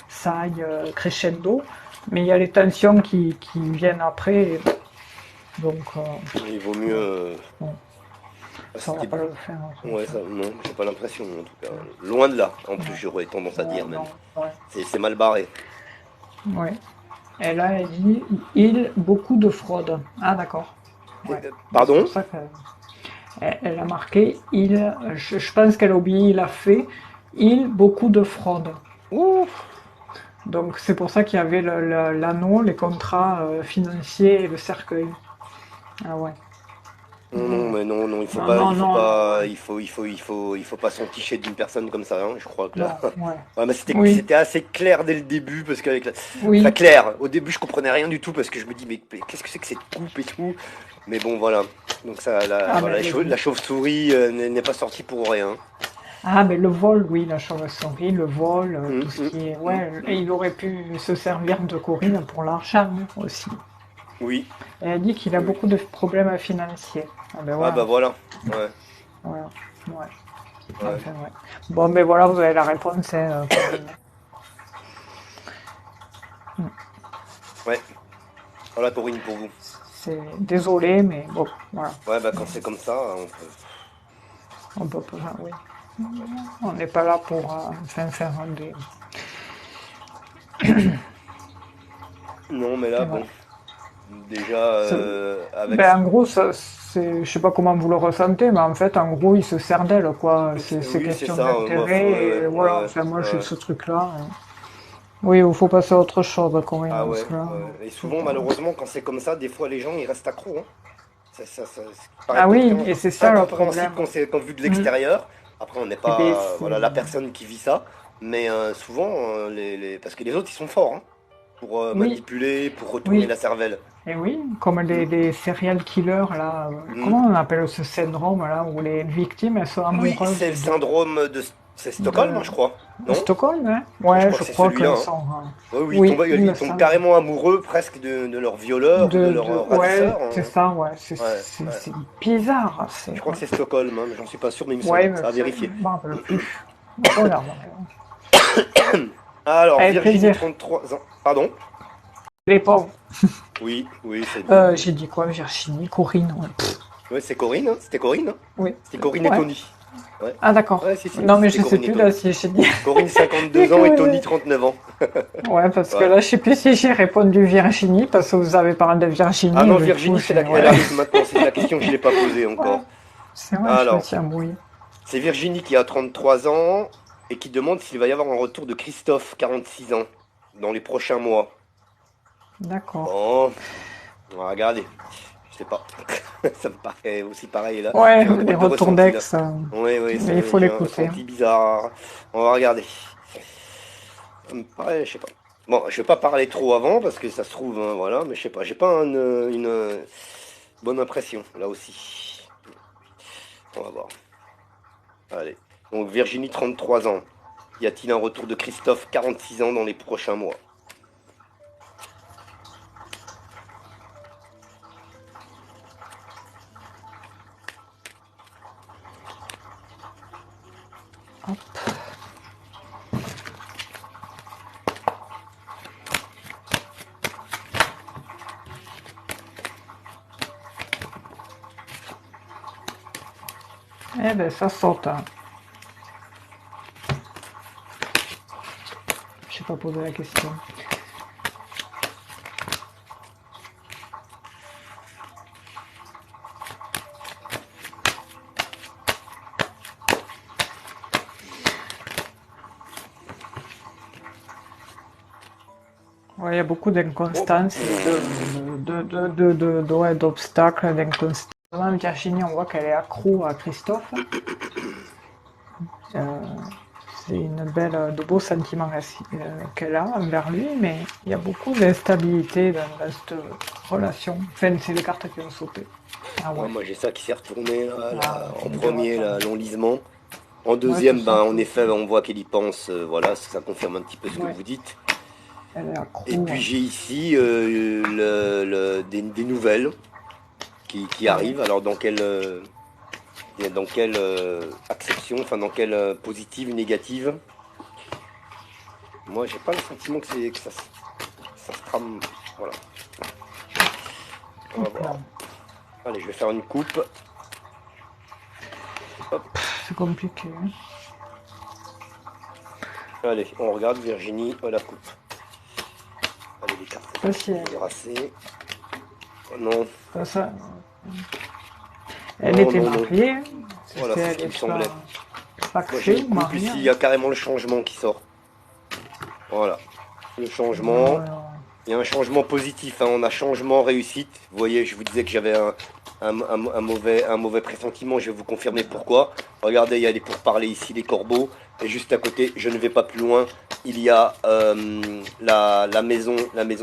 S1: ça aille crescendo. Mais il y a les tensions qui viennent après, donc
S2: Il vaut mieux.
S1: ouais, bon, ça va
S2: C'était.
S1: pas le faire.
S2: Ouais, ça, non, j'ai pas l'impression en tout cas. Loin de là, en plus,
S1: Ouais,
S2: j'aurais tendance à
S1: ouais,
S2: dire même.
S1: non, ouais,
S2: C'est mal barré.
S1: ouais. Et là, elle dit, il, beaucoup de fraude. Ah d'accord. Ouais. C'est
S2: Pardon?
S1: pour ça qu'elle a marqué il. Je pense qu'elle a oublié il a fait. Il, beaucoup de fraude.
S2: Ouh.
S1: Donc c'est pour ça qu'il y avait l'anneau, les contrats financiers et le cercueil. Ah ouais.
S2: Non, non,
S1: Ouais.
S2: mais non, non,
S1: Non, non,
S2: il faut
S1: non, non,
S2: pas,
S1: ouais.
S2: il faut pas s'enticher d'une personne comme ça, hein, je crois que là.
S1: Non, ouais.
S2: Ouais, mais
S1: Oui,
S2: c'était assez clair dès le début, parce qu'avec enfin,
S1: oui.
S2: clair, au début je comprenais rien du tout, parce que je me dis, mais qu'est-ce que c'est que cette coupe et tout? Mais bon, voilà. Donc ça,
S1: Ah
S2: voilà,
S1: ben le,
S2: la chauve-souris n'est pas sortie pour rien.
S1: ah, mais le vol, oui, la chauve-souris, le vol, tout ce qui est. Ouais, et
S2: Hum.
S1: il aurait pu se servir de Corinne pour l'argent aussi.
S2: Oui,
S1: Elle a dit qu'il a
S2: oui, oui.
S1: beaucoup de problèmes financiers. Ah ben
S2: Ah bah
S1: voilà,
S2: voilà. Ouais,
S1: voilà, ouais,
S2: ouais,
S1: enfin ouais. Bon, mais voilà, vous avez la réponse, hein, Corinne. Mm.
S2: ouais. Voilà Corinne pour vous.
S1: C'est désolé, mais bon, voilà.
S2: Ouais, bah quand c'est comme ça, on peut.
S1: On peut pas, oui. On n'est pas là pour faire des...
S2: Non, mais là, bon,
S1: Voilà.
S2: déjà,
S1: C'est-
S2: avec...
S1: Ben, en gros, je sais pas comment vous le ressentez, mais en fait, en gros, il se sert d'elle, quoi. C'est
S2: Oui, c'est
S1: question
S2: ça, moi,
S1: d'intérêt,
S2: ouais,
S1: et
S2: ouais,
S1: voilà.
S2: ouais,
S1: Enfin, moi, j'ai
S2: ouais.
S1: ce truc-là. Oui, il faut passer à autre chose, Corinne,
S2: Ah
S1: parce
S2: ouais,
S1: que là,
S2: ouais. Et
S1: faut
S2: souvent,
S1: pas...
S2: malheureusement, quand c'est comme ça, des fois, les gens, ils restent accros, hein. Ça paraît
S1: Ah oui, et c'est ça le
S2: incompréhensible
S1: problème.
S2: quand vu de
S1: Mm.
S2: l'extérieur. Après, on n'est
S1: Eh ben,
S2: pas voilà, la personne qui vit ça, mais souvent, parce que les autres, ils sont forts hein, pour
S1: Oui,
S2: manipuler, pour retourner
S1: oui,
S2: la cervelle.
S1: et oui, comme
S2: Hmm.
S1: les serial killers, là.
S2: Hmm.
S1: Comment on appelle ce syndrome, là, où les victimes, elles sont
S2: Oui, c'est
S1: amoureuses
S2: le syndrome c'est Stockholm,
S1: de
S2: hein, je crois. Non?
S1: Stockholm, hein?
S2: Je
S1: Ouais,
S2: crois
S1: je
S2: que c'est
S1: crois
S2: celui-là.
S1: qu'elles
S2: Hein.
S1: sont...
S2: Ouais, oui,
S1: Oui, il me
S2: ils tombent
S1: semble.
S2: carrément amoureux presque de leur violeur ou de leur
S1: Ouais,
S2: ravisseur.
S1: c'est
S2: Hein.
S1: ça, ouais.
S2: Ouais, ouais.
S1: C'est bizarre,
S2: Je
S1: c'est...
S2: crois
S1: Ouais,
S2: que c'est Stockholm, hein, mais j'en suis pas sûr, mais il me semble.
S1: ouais, mais
S2: Ça a
S1: je
S2: vérifié.
S1: m'en rappelle plus. Je regarde.
S2: Alors,
S1: Avec
S2: Virginie,
S1: plaisir.
S2: 33 ans. Pardon?
S1: Les pauvres.
S2: Oui, oui, c'est bon.
S1: J'ai dit quoi, Virginie? Corinne, ouais. Pff,
S2: Ouais, c'est Corinne, hein. C'était Corinne, hein.
S1: oui.
S2: C'était Corinne et
S1: Ouais.
S2: Tony. Ouais.
S1: Ah, d'accord.
S2: Ouais, si,
S1: Non, mais
S2: c'était
S1: je sais
S2: Corinne et
S1: plus, là,
S2: Tony.
S1: si j'ai dit...
S2: Corinne,
S1: Et
S2: 52 ans, et Tony,
S1: que-
S2: 39 ans.
S1: Ouais, parce que
S2: Ouais.
S1: là, je sais plus si j'ai répondu Virginie, parce que vous avez parlé de
S2: Ah
S1: Virginie, et
S2: non,
S1: du coup,
S2: Virginie,
S1: j'ai...
S2: elle
S1: Ouais.
S2: arrive maintenant. C'est la question que je l'ai pas posée
S1: Ouais.
S2: encore.
S1: C'est vrai, je me
S2: Alors,
S1: suis embrouillée.
S2: c'est Virginie qui a 33 ans et qui demande s'il va y avoir un retour de Christophe, 46 ans, dans les prochains mois.
S1: D'accord.
S2: Bon, on va regarder. Je sais pas. Ça me paraît aussi pareil là.
S1: Ouais,
S2: J'ai un
S1: les
S2: drôle de
S1: retours
S2: ressenti là.
S1: d'ex,
S2: Oui, oui,
S1: il faut
S2: j'ai un
S1: l'écouter.
S2: ressenti bizarre. On va regarder. Ça me paraît, je sais pas. Bon, je vais pas parler trop avant parce que ça se trouve, hein, voilà, mais je sais pas. J'ai pas une bonne impression là aussi. On va voir. Allez. Donc Virginie, 33 ans. Y a-t-il un retour de Christophe, 46 ans dans les prochains mois?
S1: Eh ben, ça saute, hein. Je sais pas poser la question. Ouais, il y a beaucoup
S2: Oh,
S1: d'inconstances, ouais, d'obstacles, d'inconstances. Virginie, on voit qu'elle est accro à Christophe. Euh, c'est de beaux sentiments qu'elle a envers lui, mais il y a beaucoup d'instabilité dans cette relation. Enfin, c'est les cartes qui ont sauté. Ah
S2: ouais,
S1: ouais.
S2: moi j'ai ça qui s'est retourné
S1: Ah,
S2: en
S1: c'est une
S2: premier,
S1: culotte.
S2: l'enlisement. En
S1: Ouais, c'est
S2: deuxième,
S1: ça.
S2: ben, en effet, on voit qu'elle y pense, voilà, ça confirme un petit peu ce que
S1: Ouais,
S2: vous dites.
S1: elle est
S2: Et
S1: accro.
S2: puis j'ai ici des nouvelles qui
S1: Ouais.
S2: arrivent. Alors dans quelle acception, enfin dans quelle positive, négative. Moi j'ai pas le sentiment que ça se trame. Voilà, on va
S1: Hop là.
S2: voir. Allez, je vais faire une coupe. Hop,
S1: C'est compliqué, hein.
S2: allez, on regarde Virginie la coupe. Allez, les cartes,
S1: Ça, si
S2: je vais brasser. Oh non,
S1: ça, elle
S2: non,
S1: était
S2: non, non.
S1: mariée, hein.
S2: Voilà, c'est ce
S1: Elle
S2: qui me
S1: est
S2: semblait.
S1: pas
S2: Moi j'ai
S1: créée
S2: une
S1: ou
S2: coupe
S1: mariée,
S2: ici, il
S1: hein.
S2: y a carrément le changement qui sort. Voilà, le changement.
S1: Ouais,
S2: Il y a un changement positif, hein. On a changement réussite. Vous voyez, je vous disais que j'avais un mauvais pressentiment, je vais vous confirmer pourquoi. Regardez, il y a les pourparlers ici, les corbeaux. Et juste à côté, je ne vais pas plus loin, il y a la maison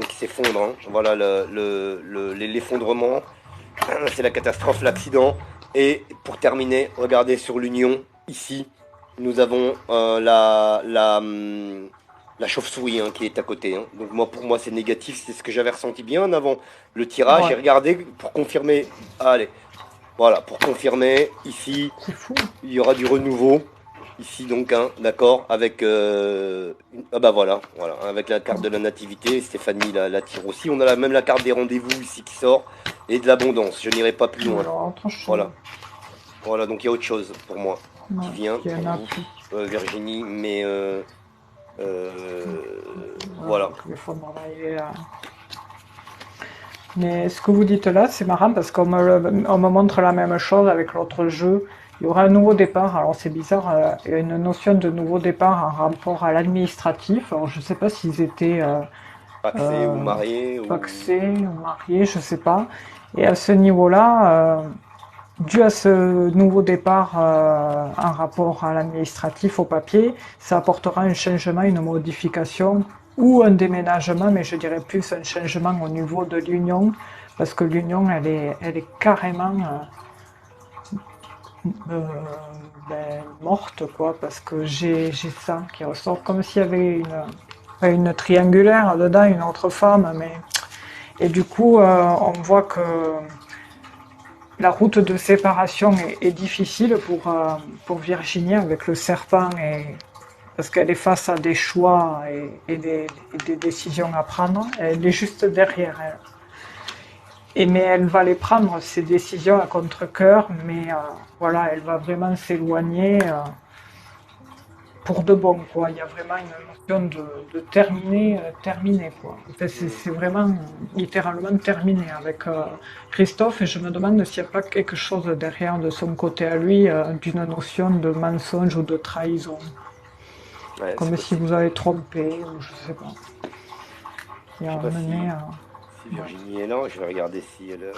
S2: qui s'effondre. Hein. Voilà l'effondrement. C'est la catastrophe, l'accident. Et pour terminer, regardez sur l'union, ici, nous avons la chauve-souris hein, qui est à côté. Hein. Donc moi, pour moi, c'est négatif. C'est ce que j'avais ressenti bien avant le tirage. J'ai
S1: ouais,
S2: regardé pour confirmer. Allez, voilà, pour confirmer, ici,
S1: c'est fou.
S2: il y aura du renouveau. Ici donc, hein, d'accord, avec ah bah voilà, voilà, avec la carte de la nativité, Stéphanie la tire aussi. On a même la carte des rendez-vous ici qui sort et de l'abondance. Je n'irai pas plus
S1: Ou
S2: loin.
S1: alors autre chose.
S2: Voilà, voilà, donc il y a autre chose pour moi.
S1: Non,
S2: qui vient
S1: il y en
S2: pour
S1: a
S2: vous,
S1: plus.
S2: Virginie, mais
S1: Voilà,
S2: voilà.
S1: le téléphone, voilà, il est là. Mais ce que vous dites là, c'est marrant parce on me montre la même chose avec l'autre jeu. Il y aura un nouveau départ. Alors c'est bizarre, il y a une notion de nouveau départ en rapport à l'administratif. Alors je sais pas s'ils étaient
S2: Paxé ou
S1: euh,
S2: marié ou...
S1: pacsés ou mariés, je sais pas. Et à ce niveau-là, dû à ce nouveau départ en rapport à l'administratif au papier, ça apportera un changement, une modification ou un déménagement, mais je dirais plus un changement au niveau de l'union, parce que l'union, elle est carrément euh, morte, quoi, parce que j'ai ça qui ressort comme s'il y avait une triangulaire dedans, une autre femme, mais... Et du coup, on voit que la route de séparation est difficile pour Virginie avec le serpent, parce qu'elle est face à des choix et des décisions à prendre. Elle est juste derrière elle. Mais elle va les prendre, ces décisions à contre-cœur, mais voilà, elle va vraiment s'éloigner pour de bon, quoi. Il y a vraiment une notion de terminer, terminer, quoi. Enfin, c'est vraiment littéralement terminé avec Christophe, et je me demande s'il n'y a pas quelque chose derrière de son côté à lui, d'une notion de mensonge ou de trahison.
S2: Ouais, c'est
S1: Comme si
S2: possible.
S1: vous avez trompé, ou je sais pas. Il y
S2: Je
S1: a
S2: sais pas
S1: mené à...
S2: si
S1: Ouais.
S2: Virginie est là. Je vais regarder si elle...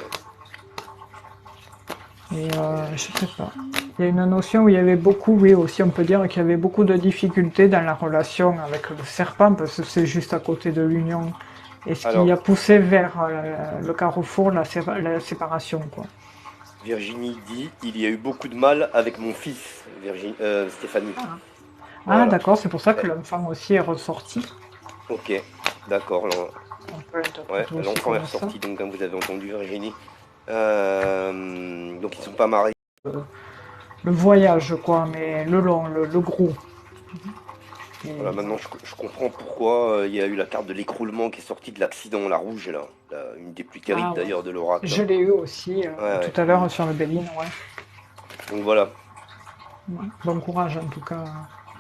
S1: Et
S2: si
S1: je sais pas. Il y a une notion où il y avait beaucoup, oui, aussi on peut dire qu'il y avait beaucoup de difficultés dans la relation avec le serpent, parce que c'est juste à côté de l'union. Et ce qui
S2: Alors,
S1: a poussé vers le carrefour, la séparation, quoi.
S2: Virginie dit, il y a eu beaucoup de mal avec mon fils, Stéphanie.
S1: Ah, ah,
S2: Voilà.
S1: d'accord, c'est pour ça
S2: Eh,
S1: que l'enfant aussi est ressorti.
S2: ok, d'accord.
S1: On peut
S2: Ouais,
S1: l'interpréter aussi
S2: l'enfant est
S1: comme ça.
S2: ressorti, donc comme vous avez entendu, Virginie. Donc ils sont pas mariés.
S1: Le voyage, quoi, mais le long, le gros.
S2: Voilà,
S1: Et
S2: maintenant
S1: voilà.
S2: je comprends pourquoi il y a eu la carte de l'écroulement qui est sortie de l'accident, la rouge là. Une des plus terribles
S1: Ah ouais.
S2: d'ailleurs de l'oracle,
S1: Je
S2: hein.
S1: l'ai eu aussi
S2: Ouais,
S1: tout
S2: ouais.
S1: à l'heure sur le Béline, ouais.
S2: Donc voilà,
S1: Ouais. Bon courage en tout cas,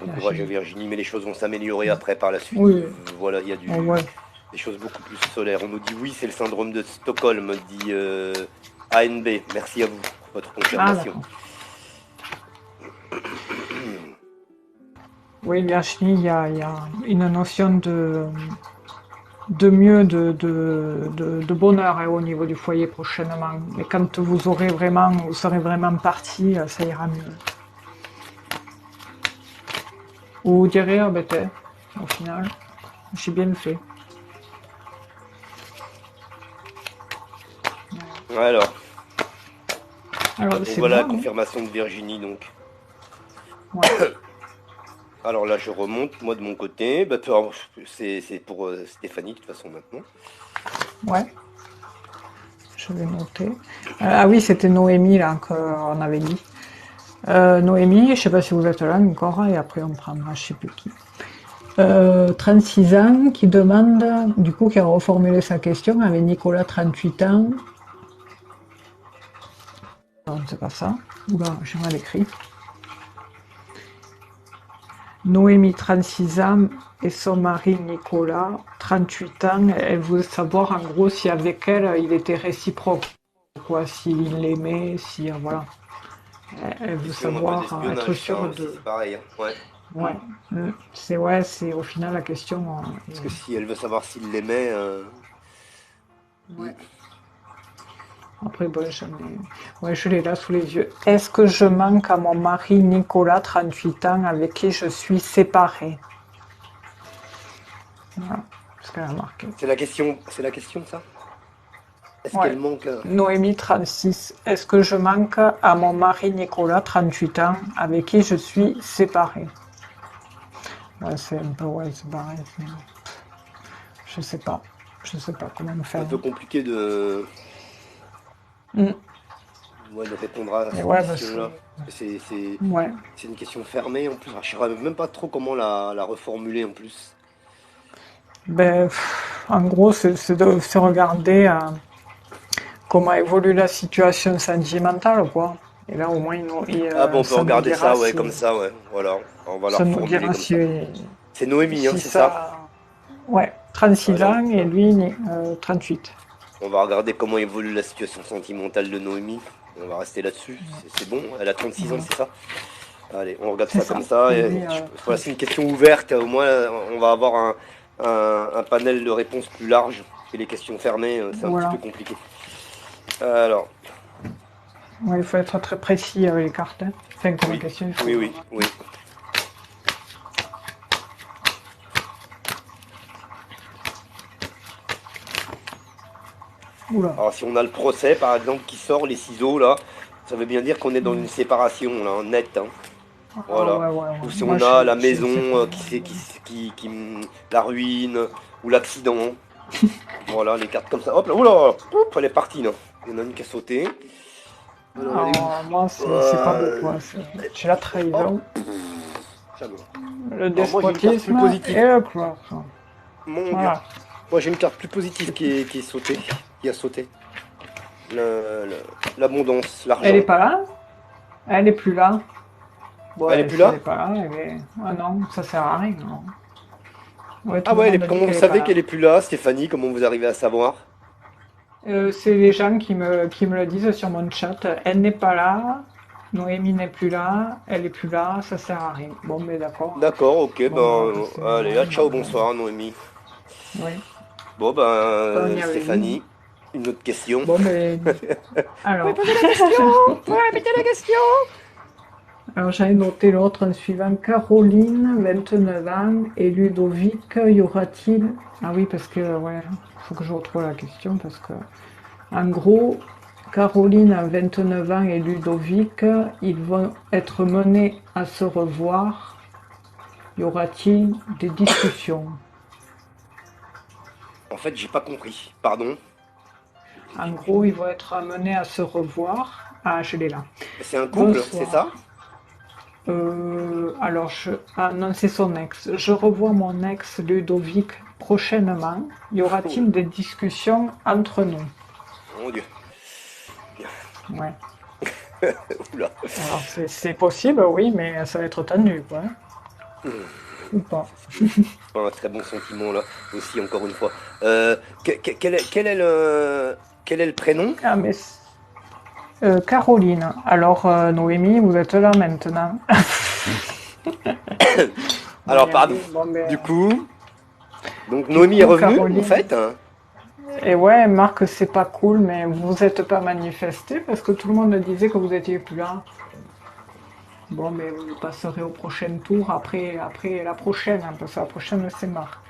S2: bon courage à
S1: Virginie.
S2: Virginie, mais les choses vont s'améliorer après par la suite.
S1: Oui,
S2: Voilà, il y a
S1: oh, ouais.
S2: des choses beaucoup plus solaires. On nous dit oui, c'est le syndrome de Stockholm, dit ANB. Merci à vous pour votre
S1: Ah
S2: confirmation.
S1: d'accord. Oui, Virginie, il y a une notion de mieux, de bonheur au niveau du foyer prochainement. Et quand vous serez vraiment parti, ça ira mieux. Ou vous direz, ah ben t'es, au final, j'ai bien fait.
S2: Alors,
S1: Alors c'est
S2: voilà la
S1: moi, hein.
S2: confirmation de Virginie donc.
S1: Ouais.
S2: Alors là, je remonte, moi de mon côté. Bah, c'est pour Stéphanie, de toute façon, maintenant.
S1: Ouais, je vais noter. Ah oui, c'était Noémie là qu'on avait dit. Noémie, je sais pas si vous êtes là encore, et après on prendra je sais plus qui. 36 ans, qui demande, du coup, qui a reformulé sa question avec Nicolas, 38 ans. Non, c'est pas ça. Oula, j'ai mal écrit. Noémie, 36 ans, et son mari Nicolas, 38 ans. Elle voulait savoir en gros si avec elle il était réciproque, quoi, s'il l'aimait, si voilà. Elle veut
S2: Question un peu
S1: savoir, être
S2: d'espionnage, ça
S1: sûre
S2: aussi,
S1: de.
S2: c'est pareil, hein. Ouais.
S1: Ouais. C'est au final la question.
S2: Parce que si elle veut savoir s'il l'aimait,
S1: Ouais. Après, bon, ouais, je l'ai là sous les yeux. Est-ce que je manque à mon mari Nicolas, 38 ans, avec qui je suis séparée? Voilà, ce qu'elle a marqué.
S2: c'est la question, ça? Est-ce
S1: Ouais.
S2: qu'elle manque
S1: Noémie, 36. Est-ce que je manque à mon mari Nicolas, 38 ans, avec qui je suis séparée? Ouais, c'est un peu, ouais, c'est pareil. Je sais pas. Je sais pas comment
S2: C'est un
S1: faire.
S2: peu compliqué de,
S1: Mm.
S2: ouais, de répondre à
S1: Et
S2: cette
S1: ouais, bah,
S2: question-là.
S1: ouais.
S2: C'est une question fermée en plus. Alors, je ne saurais même pas trop comment la reformuler en plus.
S1: Ben, en gros, c'est de se regarder comment évolue la situation sentimentale, quoi. Et là, au moins,
S2: Ah bon, on peut
S1: ça nous
S2: regarder
S1: dira
S2: ça, ouais,
S1: si,
S2: comme ça, ouais. Voilà, on va la
S1: ça nous
S2: reformuler
S1: dira
S2: comme ça.
S1: si,
S2: C'est Noémie, hein,
S1: si
S2: c'est ça?
S1: ça... Ouais, 36
S2: Alors,
S1: ans et lui, 38.
S2: on va regarder comment évolue la situation sentimentale de Noémie. On va rester là-dessus, c'est bon. Elle a 36 ans,
S1: Voilà.
S2: c'est ça? Allez, on regarde
S1: C'est
S2: ça comme
S1: ça.
S2: ça.
S1: Et
S2: Et
S1: lui,
S2: voilà, c'est
S1: 38.
S2: une question ouverte. Au moins, on va avoir un panel de réponses plus large. Et les questions fermées, c'est un petit peu
S1: Voilà.
S2: compliqué. Alors,
S1: Ouais, il faut être très précis avec les cartes. Hein. Enfin, comme la
S2: oui,
S1: question, il faut...
S2: oui, oui, oui.
S1: Oula.
S2: Alors, si on a le procès, par exemple, qui sort, les ciseaux, là, ça veut bien dire qu'on est dans une séparation, là, en net. Hein.
S1: Ah
S2: Voilà.
S1: ouais, ouais, ouais.
S2: Ou si
S1: Moi,
S2: on a la
S1: je
S2: maison
S1: sais pas.
S2: la ruine, ou l'accident. Voilà, les cartes comme ça. Hop là, oula, hop, elle est partie, là. Il y en a une qui a sauté. Alors, elle est où?
S1: Alors, moi, c'est pas beau, quoi. J'ai la
S2: Hop,
S1: trahison,
S2: j'adore.
S1: le
S2: Alors, moi, j'ai une carte plus
S1: despotisme
S2: positive.
S1: et le cloître.
S2: Mon Dieu.
S1: Voilà.
S2: Moi, j'ai une carte plus positive qui est sautée, qui a sauté. L'abondance,
S1: Elle est
S2: l'argent.
S1: pas là? Elle est plus là.
S2: Elle est
S1: Ouais,
S2: plus
S1: si elle
S2: là?
S1: est pas là, elle est... Ah non, ça sert à rien, non. Ouais,
S2: Ah
S1: tout le
S2: ouais,
S1: monde dit
S2: comment vous
S1: qu'elle est pas
S2: savez qu'elle
S1: là.
S2: est plus là, Stéphanie? Comment vous arrivez à savoir?
S1: C'est les gens qui me le disent sur mon chat. Elle n'est pas là. Noémie n'est plus là. Elle est plus là. Ça sert à rien. Bon, mais d'accord.
S2: D'accord, ok,
S1: Bon, bah,
S2: allez,
S1: ouais,
S2: ah, ciao,
S1: bon,
S2: bonsoir, Noémie.
S1: oui.
S2: Bon,
S1: Bonne nuit avec vous.
S2: Stéphanie, une autre question.
S1: Bon, mais
S2: Vous pouvez
S1: alors,
S2: poser la question? Vous pouvez répéter la question?
S1: alors j'avais noté l'autre en suivant. Caroline, 29 ans, et Ludovic, y aura-t-il... Ah oui, parce que, ouais, faut que je retrouve la question, parce que, en gros, Caroline a 29 ans et Ludovic, ils vont être menés à se revoir. Y aura-t-il des discussions?
S2: En fait, j'ai pas compris. Pardon?
S1: En gros, ils vont être amenés à se revoir. Ah, je l'ai là.
S2: C'est un couple, c'est ça?
S1: Bonsoir. Alors, ah non, c'est son ex. Je revois mon ex Ludovic prochainement. Y
S2: Oula,
S1: aura-t-il des discussions entre nous?
S2: mon Dieu.
S1: Ouais.
S2: Oula.
S1: Alors, c'est possible, oui, mais ça va être tendu, quoi. Ou pas.
S2: Pas un très bon sentiment là, aussi encore une fois. Quel est le prénom?
S1: Ah, mais Caroline. Alors, Noémie, vous êtes là maintenant. On va
S2: Alors
S1: y
S2: pardon.
S1: arriver. Bon, ben,
S2: Du coup, donc
S1: du
S2: Noémie est
S1: coup,
S2: revenue en
S1: Caroline.
S2: fait. Hein.
S1: Et ouais, Marc, c'est pas cool, mais vous n'êtes pas manifesté parce que tout le monde disait que vous étiez plus là. Bon, mais vous passerez au prochain tour après la prochaine, hein, parce que la prochaine, c'est Marc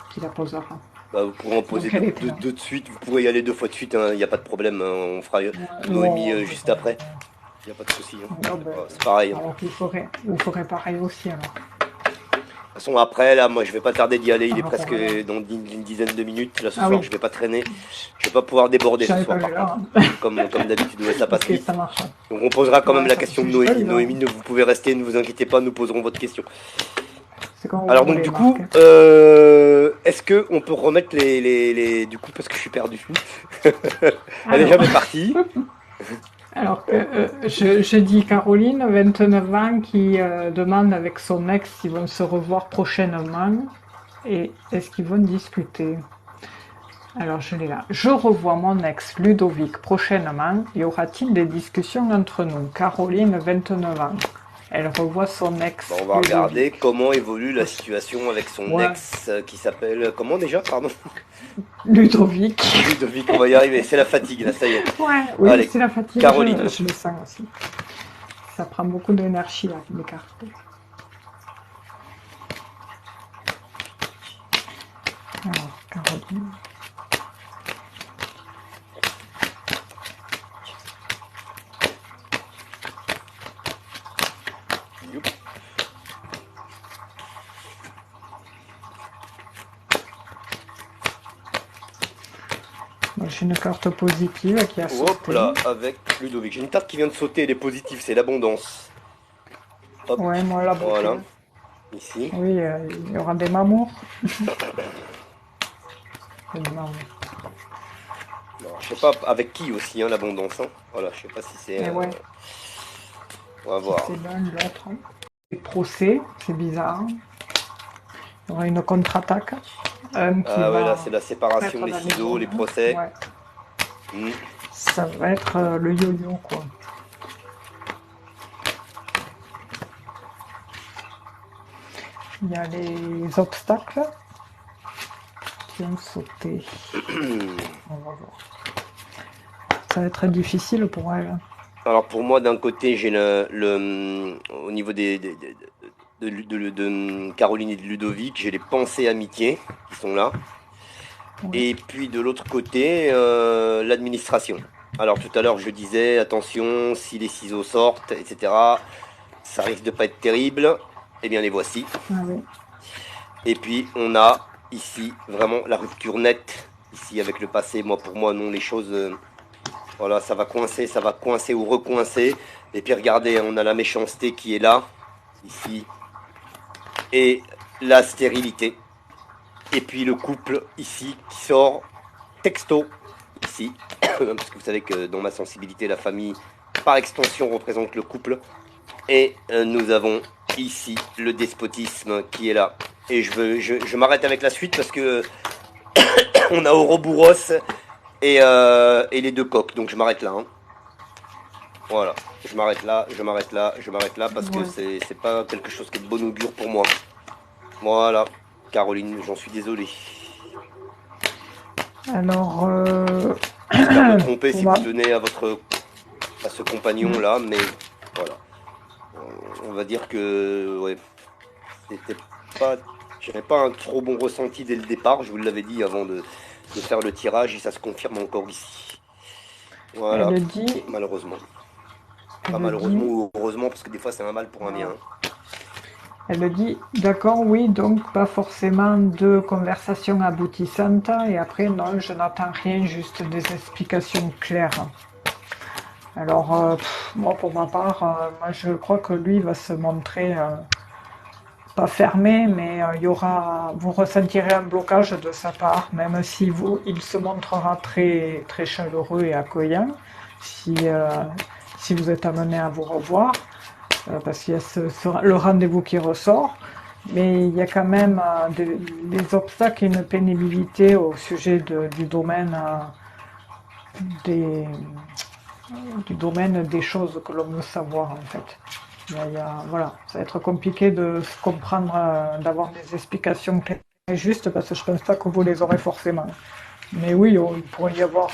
S1: qui la posera.
S2: Bah, vous pourrez en poser
S1: Donc elle était là.
S2: deux de suite, vous pourrez y aller deux fois de suite, il n'y a pas de problème, hein. On fera Noémie
S1: Non,
S2: juste après. Il n'y a pas de souci. Hein.
S1: non, ben,
S2: C'est pareil. Hein.
S1: alors vous ferez pareil aussi alors.
S2: De toute façon, après, là, moi, je vais pas tarder d'y aller. Il est
S1: Par rapport
S2: presque
S1: à là.
S2: dans une dizaine de minutes. Là, ce
S1: Ah
S2: soir,
S1: oui,
S2: je vais pas traîner. Je vais pas pouvoir déborder ce
S1: j'avais pas
S2: soir,
S1: vu
S2: par contre.
S1: là. Hein.
S2: Comme d'habitude, ouais, ça passe
S1: Ok,
S2: vite.
S1: ça marche.
S2: Donc, on posera quand même
S1: Ouais,
S2: la
S1: ça
S2: question de
S1: suffit pas,
S2: Noémie.
S1: là.
S2: Noémie, vous pouvez rester, ne vous inquiétez pas, nous poserons votre question.
S1: C'est quand vous
S2: Alors, donc,
S1: voulez,
S2: du
S1: Marc.
S2: coup, est-ce que on peut remettre Du coup, parce que je suis perdu. Elle est
S1: Alors,
S2: jamais partie.
S1: alors je dis Caroline, 29 ans, qui demande avec son ex s'ils vont se revoir prochainement et est-ce qu'ils vont discuter. Alors je l'ai là. Je revois mon ex Ludovic prochainement. Y aura-t-il des discussions entre nous? Caroline, 29 ans. Elle revoit son ex
S2: Bon, on va regarder
S1: Ludovic.
S2: comment évolue la situation avec son
S1: Ouais,
S2: ex qui s'appelle... Comment déjà? Pardon.
S1: Ludovic.
S2: Ludovic, on va y arriver. C'est la fatigue, là, ça y est.
S1: Ouais, oui,
S2: Allez,
S1: c'est la fatigue,
S2: Caroline.
S1: je le sens aussi. Ça prend beaucoup d'énergie là, les cartes. Alors, Caroline.
S2: Youp.
S1: J'ai une carte positive qui a
S2: Hop
S1: sauté.
S2: là, avec Ludovic. J'ai une carte qui vient de sauter, elle est positive, c'est l'abondance. Hop,
S1: Ouais, moi la beauté.
S2: voilà, ici.
S1: Oui, il y aura des mamours. Des mamours.
S2: Alors, je sais pas avec qui aussi, hein, l'abondance. Hein. Voilà, je sais pas si c'est.
S1: Et ouais,
S2: On va
S1: si
S2: voir.
S1: c'est l'un ou l'autre. Hein. Les procès, c'est bizarre. Il y aura une contre-attaque. Un qui
S2: Ah ouais, là,
S1: va
S2: c'est la séparation,
S1: mettre
S2: les
S1: dans les
S2: ciseaux, les
S1: zones.
S2: procès.
S1: Ouais,
S2: Hmm.
S1: ça va être le yo-yo, quoi. Il y a les obstacles qui ont sauté. On va voir. Ça va être difficile pour elle.
S2: Alors pour moi, d'un côté, j'ai au niveau de Caroline et de Ludovic, j'ai les pensées amitiés qui sont là.
S1: Ouais.
S2: Et puis de l'autre côté, l'administration. Alors tout à l'heure, je disais, attention, si les ciseaux sortent, etc., ça risque de pas être terrible. Eh bien, les voici.
S1: Ah oui.
S2: Et puis, on a ici vraiment la rupture nette, ici avec le passé. Moi, pour moi, non, les choses, voilà, ça va coincer ou recoincer. Et puis, regardez, on a la méchanceté qui est là, ici, et la stérilité. Et puis, le couple, ici, qui sort texto, ici. Parce que vous savez que dans ma sensibilité, la famille, par extension, représente le couple. Et nous avons ici le despotisme qui est là. Et je m'arrête avec la suite parce que on a Ouroboros et les deux coqs. Donc je m'arrête là. Hein. Voilà. Je m'arrête là, je m'arrête là, je m'arrête là parce que
S1: Ouais.
S2: c'est pas quelque chose qui est de bon augure pour moi. Voilà. Caroline, j'en suis désolé.
S1: Alors,
S2: J'espère me tromper
S1: pour
S2: si vous
S1: ma...
S2: tenez à ce compagnon là, mais voilà. On va dire que ouais, c'était pas, j'avais pas un trop bon ressenti dès le départ. Je vous l'avais dit avant de faire le tirage et ça se confirme encore ici. Voilà,
S1: elle dit,
S2: malheureusement. Pas
S1: elle
S2: malheureusement
S1: dit,
S2: ou heureusement parce que des fois c'est un mal pour un bien. Hein.
S1: elle dit, d'accord, oui, donc pas forcément de conversation aboutissante. Et après, non, je n'entends rien, juste des explications claires. Alors, moi, pour ma part, moi, je crois que lui va se montrer pas fermé, mais il y aura, vous ressentirez un blocage de sa part, même si il se montrera très, très chaleureux et accueillant, si, si vous êtes amené à vous revoir, parce qu'il y a le rendez-vous qui ressort. Mais il y a quand même des obstacles et une pénibilité au sujet du domaine des, du domaine des choses que l'on veut savoir en fait. Voilà, ça va être compliqué de se comprendre, d'avoir des explications claires et justes parce que je pense pas que vous les aurez forcément. Mais oui, il pourrait y avoir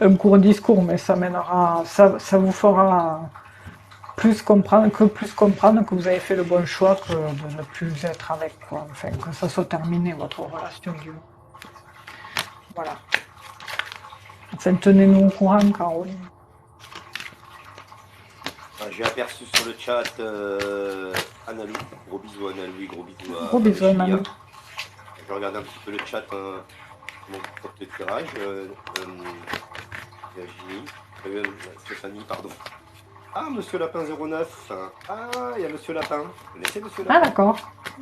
S1: un court discours, mais ça mènera, ça vous fera plus comprendre que vous avez fait le bon choix que de ne plus être avec, quoi. Enfin, que ça soit terminé votre relation. Voilà. Enfin, tenez-nous au courant, Caroline.
S2: J'ai aperçu sur le chat Analou. Gros bisous à Analou et gros bisous
S1: Gros
S2: à
S1: bisous,
S2: Lucia.
S1: Manu.
S2: Je regarde un petit peu le chat, mon propre tirage. Virginie, Stéphanie, pardon. Ah, Monsieur Lapin 09. Ah, il y a Monsieur Lapin. Vous connaissez Monsieur
S1: Ah,
S2: Lapin?
S1: d'accord.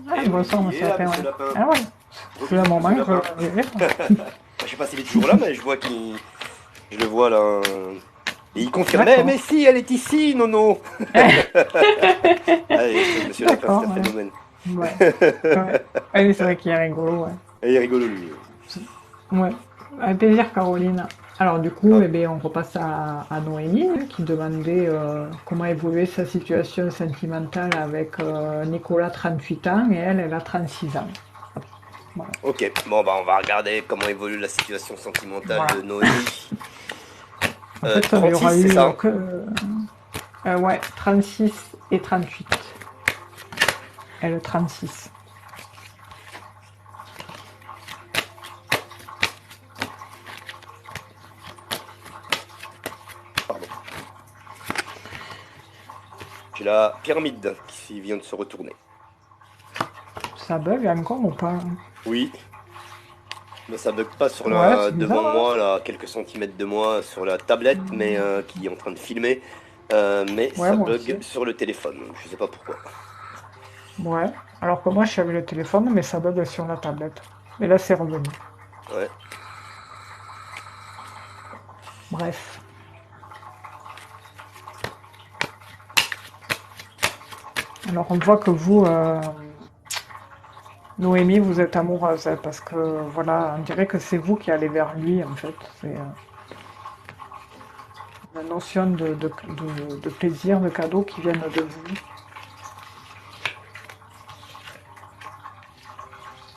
S1: Ah,
S2: Eh oui,
S1: bonsoir,
S2: il
S1: monsieur
S2: est là,
S1: Lapin,
S2: Monsieur
S1: ouais.
S2: Lapin.
S1: Ah ouais.
S2: Gros
S1: C'est un
S2: bisous,
S1: moment
S2: Monsieur
S1: que
S2: Lapin.
S1: je le verrai.
S2: Je sais pas s'il est toujours là, mais je vois qu'il. Je le vois là. Et il confirme.
S1: D'accord.
S2: Mais si, elle est ici, Nono. Allez, Monsieur Lapin,
S1: D'accord,
S2: c'est un
S1: ouais.
S2: phénomène.
S1: Ouais. Ouais. Ah oui, c'est vrai qu'il est rigolo, ouais.
S2: Et il est rigolo, lui.
S1: Ouais. Avec plaisir, Caroline. Alors, du coup,
S2: Ah,
S1: eh bien, on repasse à Noémie, hein, qui demandait comment évoluer sa situation sentimentale avec Nicolas, 38 ans, et elle a 36 ans. Voilà.
S2: ok, bon, bah, on va regarder comment évolue la situation sentimentale
S1: Voilà.
S2: de Noémie.
S1: En fait, il y
S2: 36,
S1: aura
S2: c'est
S1: eu
S2: ça?
S1: ouais, 36 et 38. Elle, 36.
S2: Pardon. J'ai la pyramide qui vient de se retourner.
S1: Ça bug encore ou pas?
S2: Oui, mais ça bug pas sur
S1: Ouais,
S2: la
S1: c'est
S2: devant
S1: bizarre, hein.
S2: moi, là, quelques centimètres de moi, sur la tablette, mais qui est en train de filmer. Mais
S1: Ouais,
S2: ça
S1: moi aussi.
S2: bug sur le téléphone. Je sais pas pourquoi.
S1: Ouais. Alors que moi, je suis avec le téléphone, mais ça bug sur la tablette. Et là, c'est revenu.
S2: Ouais.
S1: Bref. Alors on voit que vous, Noémie, vous êtes amoureuse, hein, parce que voilà, on dirait que c'est vous qui allez vers lui en fait. C'est la notion de plaisir, de cadeau qui viennent de vous.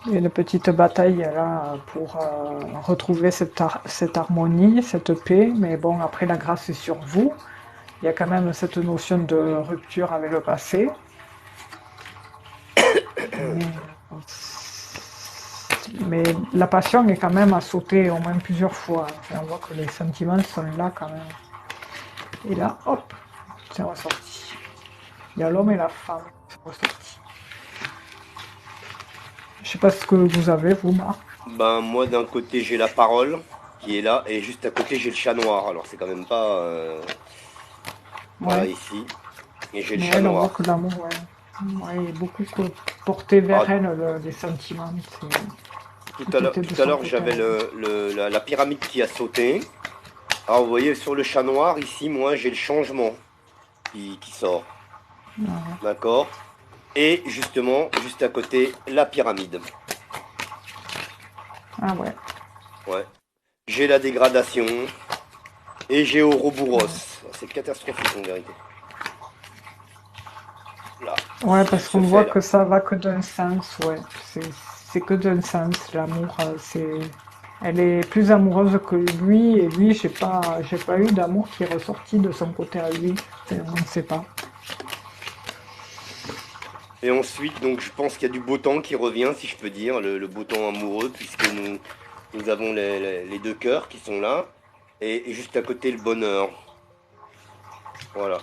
S1: Il y a une petite bataille là pour retrouver cette harmonie, cette paix, mais bon, après la grâce est sur vous. Il y a quand même cette notion de rupture avec le passé. Mais la passion est quand même à sauter au moins plusieurs fois. Enfin, on voit que les sentiments sont là quand même. Et là, hop, c'est ressorti. Il y a l'homme et la femme, c'est ressorti. Je sais pas ce que vous avez, vous, Marc.
S2: Ben, moi, d'un côté, j'ai la parole qui est là, et juste à côté, j'ai le chat noir. Alors, c'est quand même pas. Voilà,
S1: Ouais.
S2: ici. Et j'ai le
S1: Mais
S2: chat
S1: elle, on voit
S2: noir.
S1: que l'amour, ouais. Ouais, il est beaucoup porté vers
S2: Ah,
S1: elle, les sentiments.
S2: tout
S1: Tout était de
S2: tout à
S1: son
S2: l'heure,
S1: côté.
S2: j'avais la pyramide qui a sauté. Alors, vous voyez, sur le chat noir, ici, moi, j'ai le changement qui sort. D'accord? Et justement, juste à côté, la pyramide.
S1: Ah ouais.
S2: Ouais. J'ai la dégradation. Et j'ai Ouroboros. C'est catastrophique en vérité. Là,
S1: Ouais,
S2: s'il
S1: parce
S2: se
S1: qu'on voit
S2: fait là.
S1: que ça va que d'un sens, ouais. C'est que d'un sens, l'amour. Elle est plus amoureuse que lui, et lui, j'ai pas eu d'amour qui est ressorti de son côté à lui. On ne sait pas.
S2: Et ensuite, donc je pense qu'il y a du beau temps qui revient, si je peux dire, le beau temps amoureux, puisque nous avons les deux cœurs qui sont là. Et juste à côté, le bonheur. Voilà.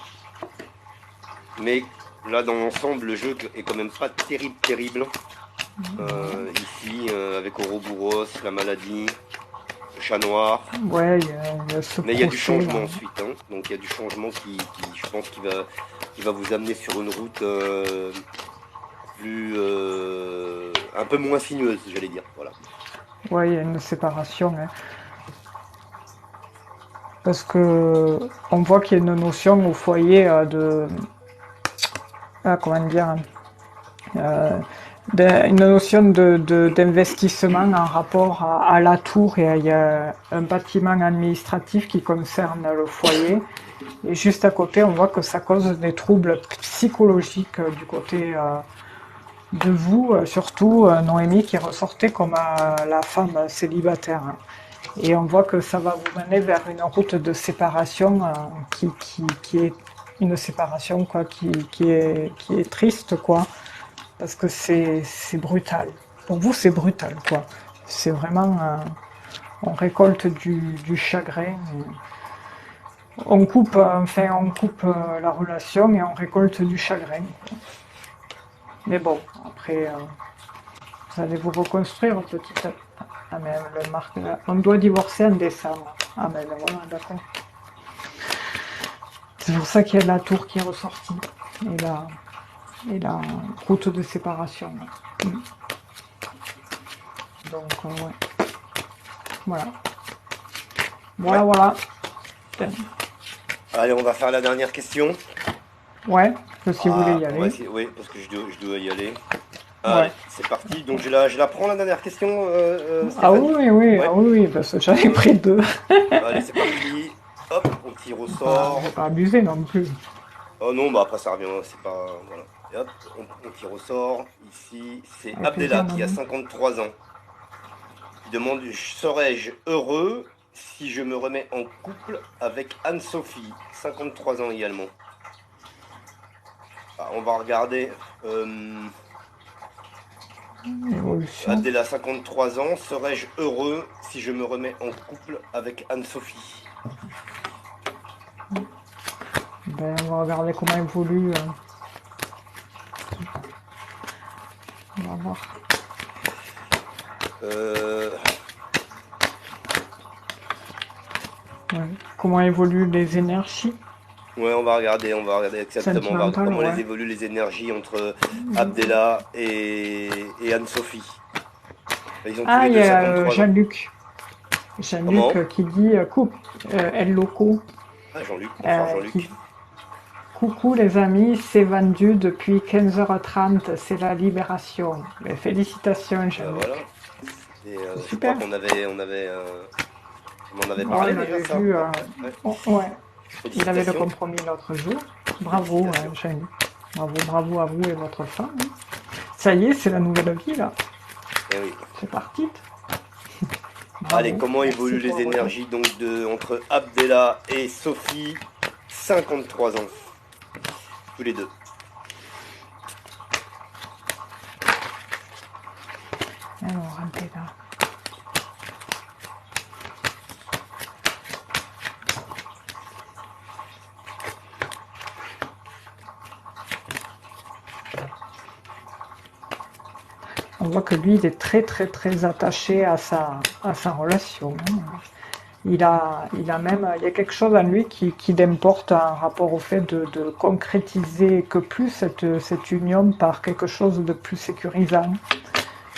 S2: Mais là, dans l'ensemble, le jeu est quand même pas terrible, terrible. Ici, avec Ouroboros, la maladie, le chat noir.
S1: Ouais, il y a ce
S2: Mais il y a du
S1: procès là.
S2: changement ensuite, hein. Donc il y a du changement je pense, qui va vous amener sur une route plus, un peu moins sinueuse, j'allais dire. Voilà.
S1: Ouais, il y a une séparation, hein. Parce que on voit qu'il y a une notion au foyer comment dire, euh, une notion d'investissement en rapport à la tour, et il y a un bâtiment administratif qui concerne le foyer. Et juste à côté, on voit que ça cause des troubles psychologiques du côté de vous, surtout Noémie qui ressortait comme la femme célibataire, hein. Et on voit que ça va vous mener vers une route de séparation qui est une séparation quoi, qui est triste quoi, parce que c'est brutal. Pour vous c'est brutal quoi. C'est vraiment on récolte du chagrin. On coupe la relation et on récolte du chagrin. Mais bon, après vous allez vous reconstruire petit à petit. Ah mais le Marc, on doit divorcer en décembre. Ah mais voilà, d'accord. C'est pour ça qu'il y a la tour qui est ressortie. Et la route de séparation. Mm. Donc ouais. Voilà.
S2: Ouais.
S1: Voilà.
S2: Allez, on va faire la dernière question.
S1: Ouais, si vous voulez y
S2: On va
S1: aller.
S2: essayer, oui, parce que je dois y aller.
S1: Ouais.
S2: Allez, c'est parti. Donc je la prends la dernière question,
S1: Ah
S2: Stéphanie?
S1: oui,
S2: Ouais.
S1: ah oui, parce que j'en ai pris deux.
S2: Allez, c'est parti. Hop, on tire au
S1: Pas,
S2: sort.
S1: pas abusé non plus.
S2: Oh non, bah après ça revient, c'est pas. Voilà. Et hop, on tire au sort. Ici, c'est
S1: Avec
S2: Abdella
S1: plaisir,
S2: qui a
S1: maman.
S2: 53 ans. Il demande: serais-je heureux si je me remets en couple avec Anne-Sophie, 53 ans également. Ah, on va regarder.
S1: Évolution.
S2: Abdella, 53 ans. Serais-je heureux si je me remets en couple avec Anne-Sophie?
S1: Ben, on va regarder comment évolue. On va voir.
S2: Euh,
S1: Ouais. Comment évoluent les énergies
S2: Ouais, on va regarder exactement
S1: sentimentales,
S2: comment
S1: ouais.
S2: les évoluent les énergies entre Abdella et Anne-Sophie. Ils ont tous
S1: Ah,
S2: les
S1: il y
S2: deux
S1: a
S2: 53 ans.
S1: Jean-Luc.
S2: Comment?
S1: Jean-Luc qui dit coupe, El Loco,
S2: Ah, Jean-Luc, bonsoir
S1: qui
S2: Jean-Luc.
S1: coucou les amis, c'est vendu depuis 15h30, c'est la libération. Mais félicitations
S2: Ben
S1: Jean-Luc.
S2: voilà. Et
S1: C'est
S2: je crois
S1: super.
S2: on en avait
S1: Oh,
S2: parlé
S1: on
S2: déjà
S1: l'avait
S2: ça.
S1: vu,
S2: Ouais, ouais.
S1: oh, ouais, il avait le
S2: Félicitations.
S1: compromis l'autre jour. Bravo
S2: Félicitations.
S1: Jean-Luc. Bravo, bravo à vous et votre femme. Ça y est, c'est la nouvelle vie là.
S2: Eh oui.
S1: C'est parti.
S2: Allez,
S1: Bravo,
S2: comment
S1: merci
S2: évoluent
S1: pour
S2: les
S1: le retour.
S2: énergies donc entre Abdella et Sophie? 53 ans, tous les deux.
S1: Alors, là. On voit que lui, il est très très très attaché à sa relation. Il y a quelque chose en lui qui l'importe en rapport au fait de concrétiser que plus cette union par quelque chose de plus sécurisant.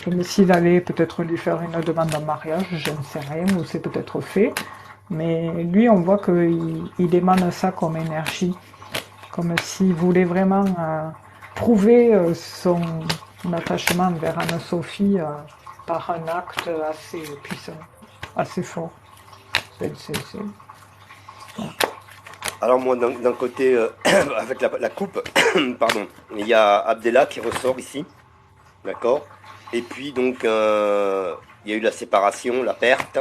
S1: Comme s'il allait peut-être lui faire une demande en mariage, je ne sais rien, ou c'est peut-être fait. Mais lui, on voit qu'il émane ça comme énergie, comme s'il voulait vraiment prouver son attachement vers Anne-Sophie par un acte assez puissant, assez fort. Voilà.
S2: Alors moi, d'un côté, avec la coupe, pardon, il y a Abdella qui ressort ici, d'accord? Et puis donc, il y a eu la séparation, la perte,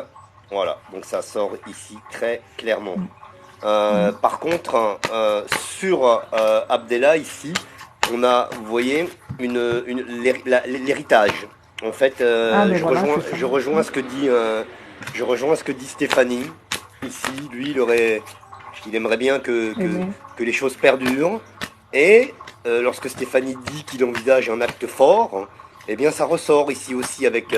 S2: voilà, donc ça sort ici très clairement.
S1: Mm.
S2: Par contre, sur Abdella ici, on a, vous voyez, l'héritage. En fait,
S1: Ah, mais voilà, c'est ça.
S2: je rejoins ce que dit Stéphanie. Ici, lui, il aimerait bien
S1: Aimer.
S2: que les choses perdurent. Et lorsque Stéphanie dit qu'il envisage un acte fort, eh bien, ça ressort ici aussi avec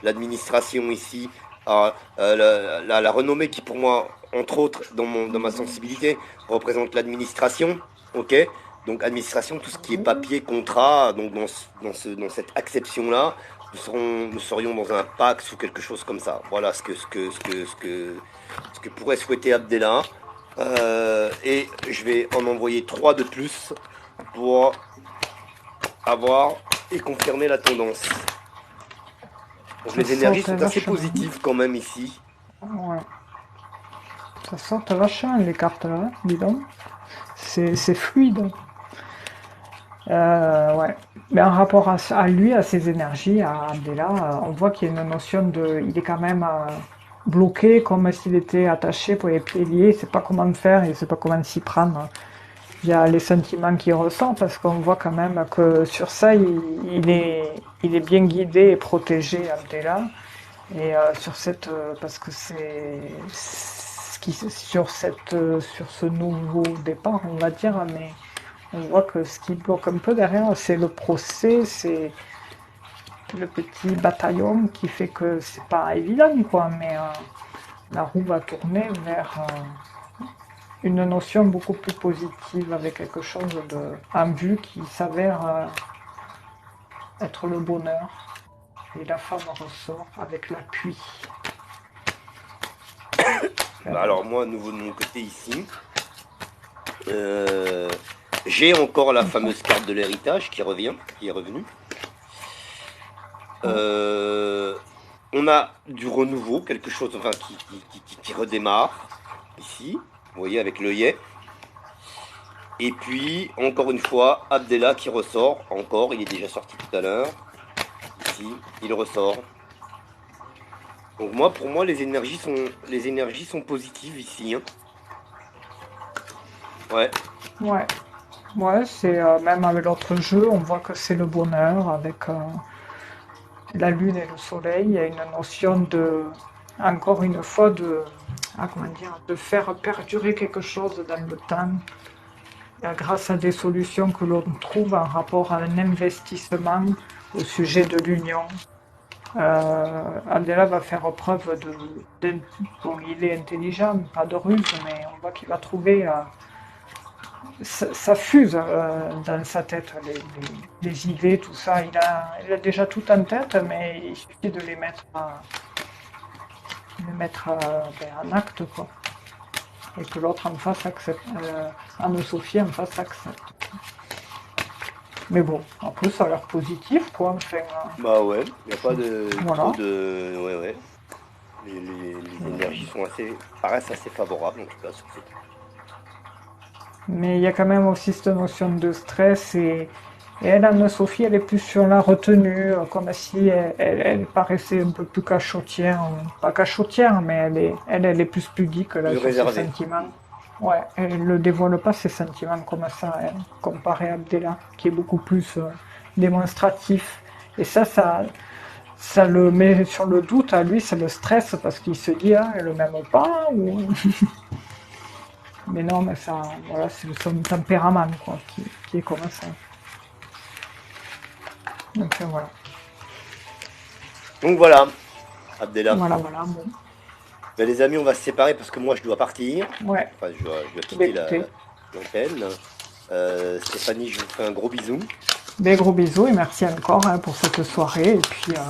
S2: l'administration ici, la renommée qui pour moi, entre autres, dans ma sensibilité, représente l'administration. Ok, donc administration, tout ce qui est papier, contrat, donc dans cette acception-là, nous serions dans un pacte ou quelque chose comme ça. Voilà ce que pourrait souhaiter Abdella. Et je vais en envoyer 3 de plus pour avoir et confirmer la tendance. Donc
S1: Ça
S2: les énergies
S1: saute
S2: sont assez
S1: vachement.
S2: positives quand même ici.
S1: Ouais. Ça saute vachement les cartes là, dis donc. C'est fluide. Ouais. Mais en rapport à lui, à ses énergies, à Abdella, on voit qu'il y a une notion de. Il est quand même bloqué, comme s'il était attaché pour les pieds liés. Il ne sait pas comment faire, il ne sait pas comment s'y prendre. Il y a les sentiments qu'il ressent parce qu'on voit quand même que sur ça, il est bien guidé et protégé, Abdella. Et sur cette. Parce que c'est. Sur ce nouveau départ, on va dire, mais. On voit que ce qui bloque un peu derrière, c'est le procès, c'est le petit bataillon qui fait que c'est pas évident, quoi, mais la roue va tourner vers une notion beaucoup plus positive avec quelque chose en vue qui s'avère être le bonheur. Et la femme ressort avec l'appui.
S2: Alors moi, à nouveau de mon côté ici, j'ai encore la fameuse carte de l'héritage qui est revenue. On a du renouveau, quelque chose enfin, qui redémarre ici, vous voyez, avec l'œillet. Et puis, encore une fois, Abdella qui ressort, encore, il est déjà sorti tout à l'heure. Ici, il ressort. Donc moi, pour moi, les énergies sont positives ici. Hein. Ouais.
S1: Ouais, c'est même avec l'autre jeu, on voit que c'est le bonheur avec la lune et le soleil. Il y a une notion de, encore une fois, comment dire, de faire perdurer quelque chose dans le temps grâce à des solutions que l'on trouve en rapport à un investissement au sujet de l'union. Abdella va faire preuve bon, il est intelligent, pas de ruse, mais on voit qu'il va trouver ça fuse dans sa tête, les idées, tout ça. Il a déjà tout en tête, mais il suffit de les mettre le mettre en acte, quoi. Et que l'autre en face accepte, Anne-Sophie en face accepte. Mais bon, en plus ça a l'air positif, quoi. Enfin,
S2: Bah ouais, il n'y a pas de
S1: Voilà.
S2: trop de. Ouais, ouais. Les énergies paraissent assez favorables en tout cas sur cette.
S1: mais il y a quand même aussi cette notion de stress et elle, Anne-Sophie, elle est plus sur la retenue, comme si elle paraissait un peu plus cachotière, pas cachotière, mais elle est plus pudique là,
S2: Plus
S1: sur ses
S2: réservée.
S1: sentiments. Ouais, elle ne dévoile pas ses sentiments comme ça, elle, comparé à Abdella, qui est beaucoup plus démonstratif. Et ça le met sur le doute, à lui, ça le stresse parce qu'il se dit, ah, elle ne m'aime pas, ou... Mais non, mais ça, voilà, c'est son tempérament, quoi, qui est comme ça. Donc voilà.
S2: Donc voilà, Abdella.
S1: Bon.
S2: Ben, les amis, on va se séparer parce que moi je dois partir.
S1: Ouais.
S2: Enfin, je dois quitter
S1: Écoutez.
S2: l'antenne. Stéphanie, je vous fais un gros bisou.
S1: Des gros bisous et merci encore pour cette soirée.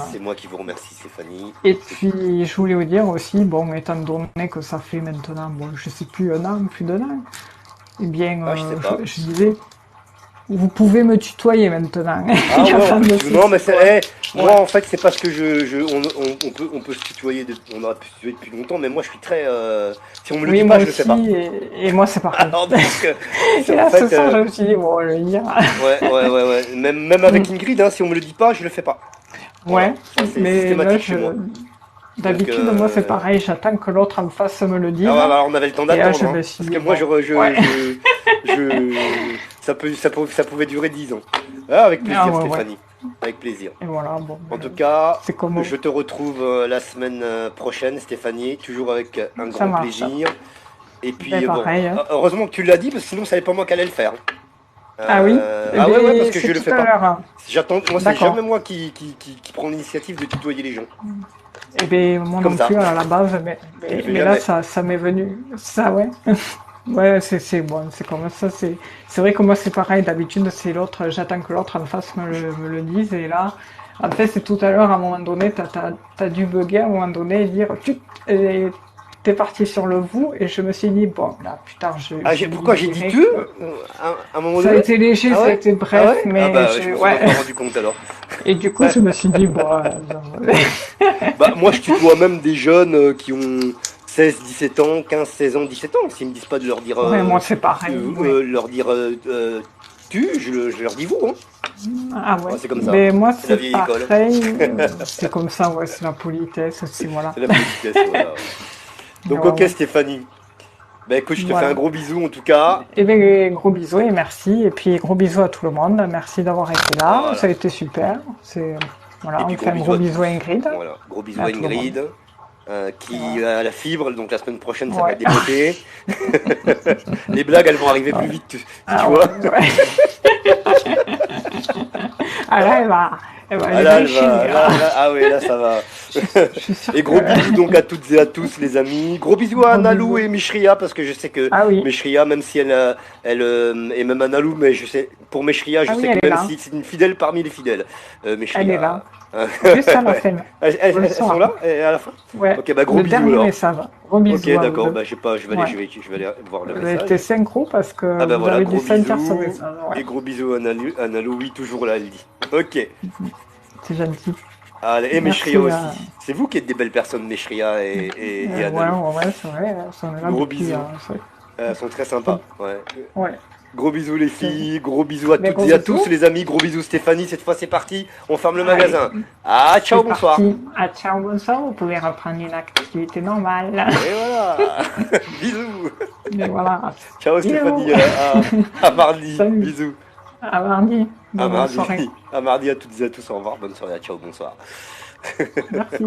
S2: C'est moi qui vous remercie, Stéphanie.
S1: Et puis, je voulais vous dire aussi, bon, étant donné que ça fait maintenant, bon, je sais plus, plus d'un an, eh bien,
S2: Ah, je sais pas.
S1: je disais, vous pouvez me tutoyer maintenant.
S2: Ah
S1: Il y a
S2: ouais,
S1: pas de
S2: non, mais
S1: souci,
S2: c'est.
S1: quoi.
S2: Moi, en fait, c'est parce que on peut se tutoyer, on aurait pu se tutoyer depuis longtemps, mais moi, je suis très. Si on me le
S1: Oui,
S2: dit
S1: moi
S2: pas, je le fais pas.
S1: aussi, et moi c'est pareil.
S2: Alors, donc,
S1: Et là, ce soir, je me suis dit, bon, je vais le dire.
S2: ouais. Même avec Ingrid, hein, si on me le dit pas, je le fais pas. Voilà.
S1: Ouais,
S2: Ça, c'est
S1: mais là,
S2: systématique chez moi.
S1: d'habitude,
S2: Donc,
S1: moi c'est pareil, j'attends que l'autre en face me le dise.
S2: Ah ouais, alors on avait le temps
S1: Et là,
S2: d'attendre,
S1: je
S2: hein,
S1: me suis
S2: parce
S1: dit,
S2: que moi,
S1: bon,
S2: ça pouvait durer 10 ans. Ah, avec plaisir,
S1: Ah, ouais,
S2: Stéphanie. Avec plaisir.
S1: Et voilà, bon.
S2: En tout cas,
S1: c'est comme
S2: je te retrouve la semaine prochaine, Stéphanie, toujours avec un
S1: Ça
S2: grand
S1: marche.
S2: plaisir. Et puis,
S1: Ben, pareil, hein.
S2: heureusement que tu l'as dit, parce que sinon, ça savait pas moi qui allais le faire.
S1: Ah oui.
S2: Ah ouais,
S1: Ben,
S2: parce que
S1: c'est
S2: je le
S1: tout
S2: fais
S1: à
S2: pas.
S1: l'heure, hein.
S2: Moi, c'est
S1: D'accord.
S2: jamais moi qui prend l'initiative de tutoyer les gens.
S1: Et bien, moi
S2: Comme
S1: non
S2: ça.
S1: plus à la base, mais
S2: fais
S1: là,
S2: jamais.
S1: ça m'est venu. Ça, ouais. Ouais, c'est bon, c'est comme ça. C'est vrai que moi, c'est pareil. D'habitude, c'est l'autre, j'attends que l'autre en face me le dise. Et là, en fait, c'est tout à l'heure, à un moment donné, t'as dû bugger à un moment donné et dire, et t'es parti sur le vous. Et je me suis dit, bon, là, putain,
S2: Pourquoi j'ai dit
S1: dirais
S2: tu à un moment
S1: Ça a
S2: donné.
S1: été léger,
S2: Ah
S1: ça a
S2: ouais
S1: été
S2: Ah
S1: bref,
S2: ouais
S1: mais
S2: Ah bah, je me suis
S1: ouais.
S2: même pas rendu compte alors.
S1: Et du coup, je me suis dit, bon,
S2: Bah, moi, je tutoie même des jeunes qui ont 16, 17 ans, 15, 16 ans, 17 ans. S'ils me disent pas de leur dire,
S1: ouais, moi, c'est pareil. Ouais.
S2: tu, je leur dis vous. Hein.
S1: Ah ouais.
S2: Ouais, c'est comme ça.
S1: Mais moi,
S2: C'est la
S1: c'est
S2: vieille école.
S1: pareil. C'est comme ça, ouais, c'est la politesse aussi, voilà.
S2: C'est la politesse, voilà. Donc,
S1: Ouais,
S2: ok,
S1: ouais.
S2: Stéphanie. Bah, écoute, je te
S1: Voilà.
S2: fais un gros bisou en tout cas.
S1: Et bien, gros bisous et merci. Et puis, gros bisous à tout le monde. Merci d'avoir été là.
S2: Voilà.
S1: Ça a été super. Voilà,
S2: Et
S1: on
S2: puis,
S1: fait un gros bisou à Ingrid.
S2: Voilà, gros bisous
S1: À
S2: à
S1: tout le
S2: Ingrid. Qui a la fibre, donc la semaine prochaine ça va
S1: Ouais.
S2: dépoter. Les blagues elles vont arriver plus vite, tu vois.
S1: Ouais. Ah là, elle va
S2: Ah
S1: les
S2: là,
S1: déchirer, hein.
S2: ah ouais, là ça va.
S1: Je suis sûre
S2: Et gros
S1: que-
S2: bisous donc à toutes et à tous les amis. Gros bisous à
S1: Gros
S2: Analou
S1: bisous.
S2: et Mishria parce que je sais que
S1: Ah oui.
S2: Mishria, même si et même Analou, mais je sais pour Mishria, je
S1: Ah oui,
S2: sais
S1: elle
S2: que
S1: est
S2: même
S1: là.
S2: si c'est une fidèle parmi les fidèles. Mishria.
S1: Elle est là. Juste à la fin.
S2: Elles sont là à la fin.
S1: Ouais.
S2: Ok, bah gros
S1: Le
S2: bisous
S1: dernier
S2: alors.
S1: message. Gros bisous.
S2: Ok,
S1: à vous
S2: d'accord,
S1: deux.
S2: bah je vais aller voir le
S1: Vous avez été
S2: message.
S1: synchro parce que
S2: Ah bah
S1: vous
S2: voilà,
S1: avez
S2: gros
S1: dû sentir ce
S2: bisous.
S1: message. Ouais.
S2: Et gros bisous à Analou, oui, toujours là, elle dit. Ok.
S1: C'est gentil.
S2: Allez, et
S1: Merci,
S2: Meshria aussi. C'est vous qui êtes des belles personnes, Meshria et
S1: Ouais,
S2: Analou.
S1: ouais, c'est vrai. Elles sont là
S2: Gros
S1: depuis,
S2: bisous.
S1: c'est vrai.
S2: Elles sont très sympas. Ouais.
S1: Ouais.
S2: Gros bisous les filles, gros bisous à
S1: Mais
S2: toutes
S1: gros
S2: et à
S1: bisous.
S2: tous les amis, gros bisous Stéphanie, cette fois c'est parti, on ferme le
S1: Allez.
S2: magasin. Ah, ciao,
S1: C'est
S2: bonsoir.
S1: parti. Ah, ciao, bonsoir. Vous pouvez reprendre une activité normale.
S2: Et voilà. Bisous.
S1: Et voilà.
S2: Ciao
S1: Bisous.
S2: Stéphanie, à mardi.
S1: Salut.
S2: Bisous.
S1: À mardi.
S2: À
S1: Bonne soirée.
S2: mardi. À mardi à toutes et à tous, au revoir, bonne soirée, ciao, bonsoir.
S1: Merci.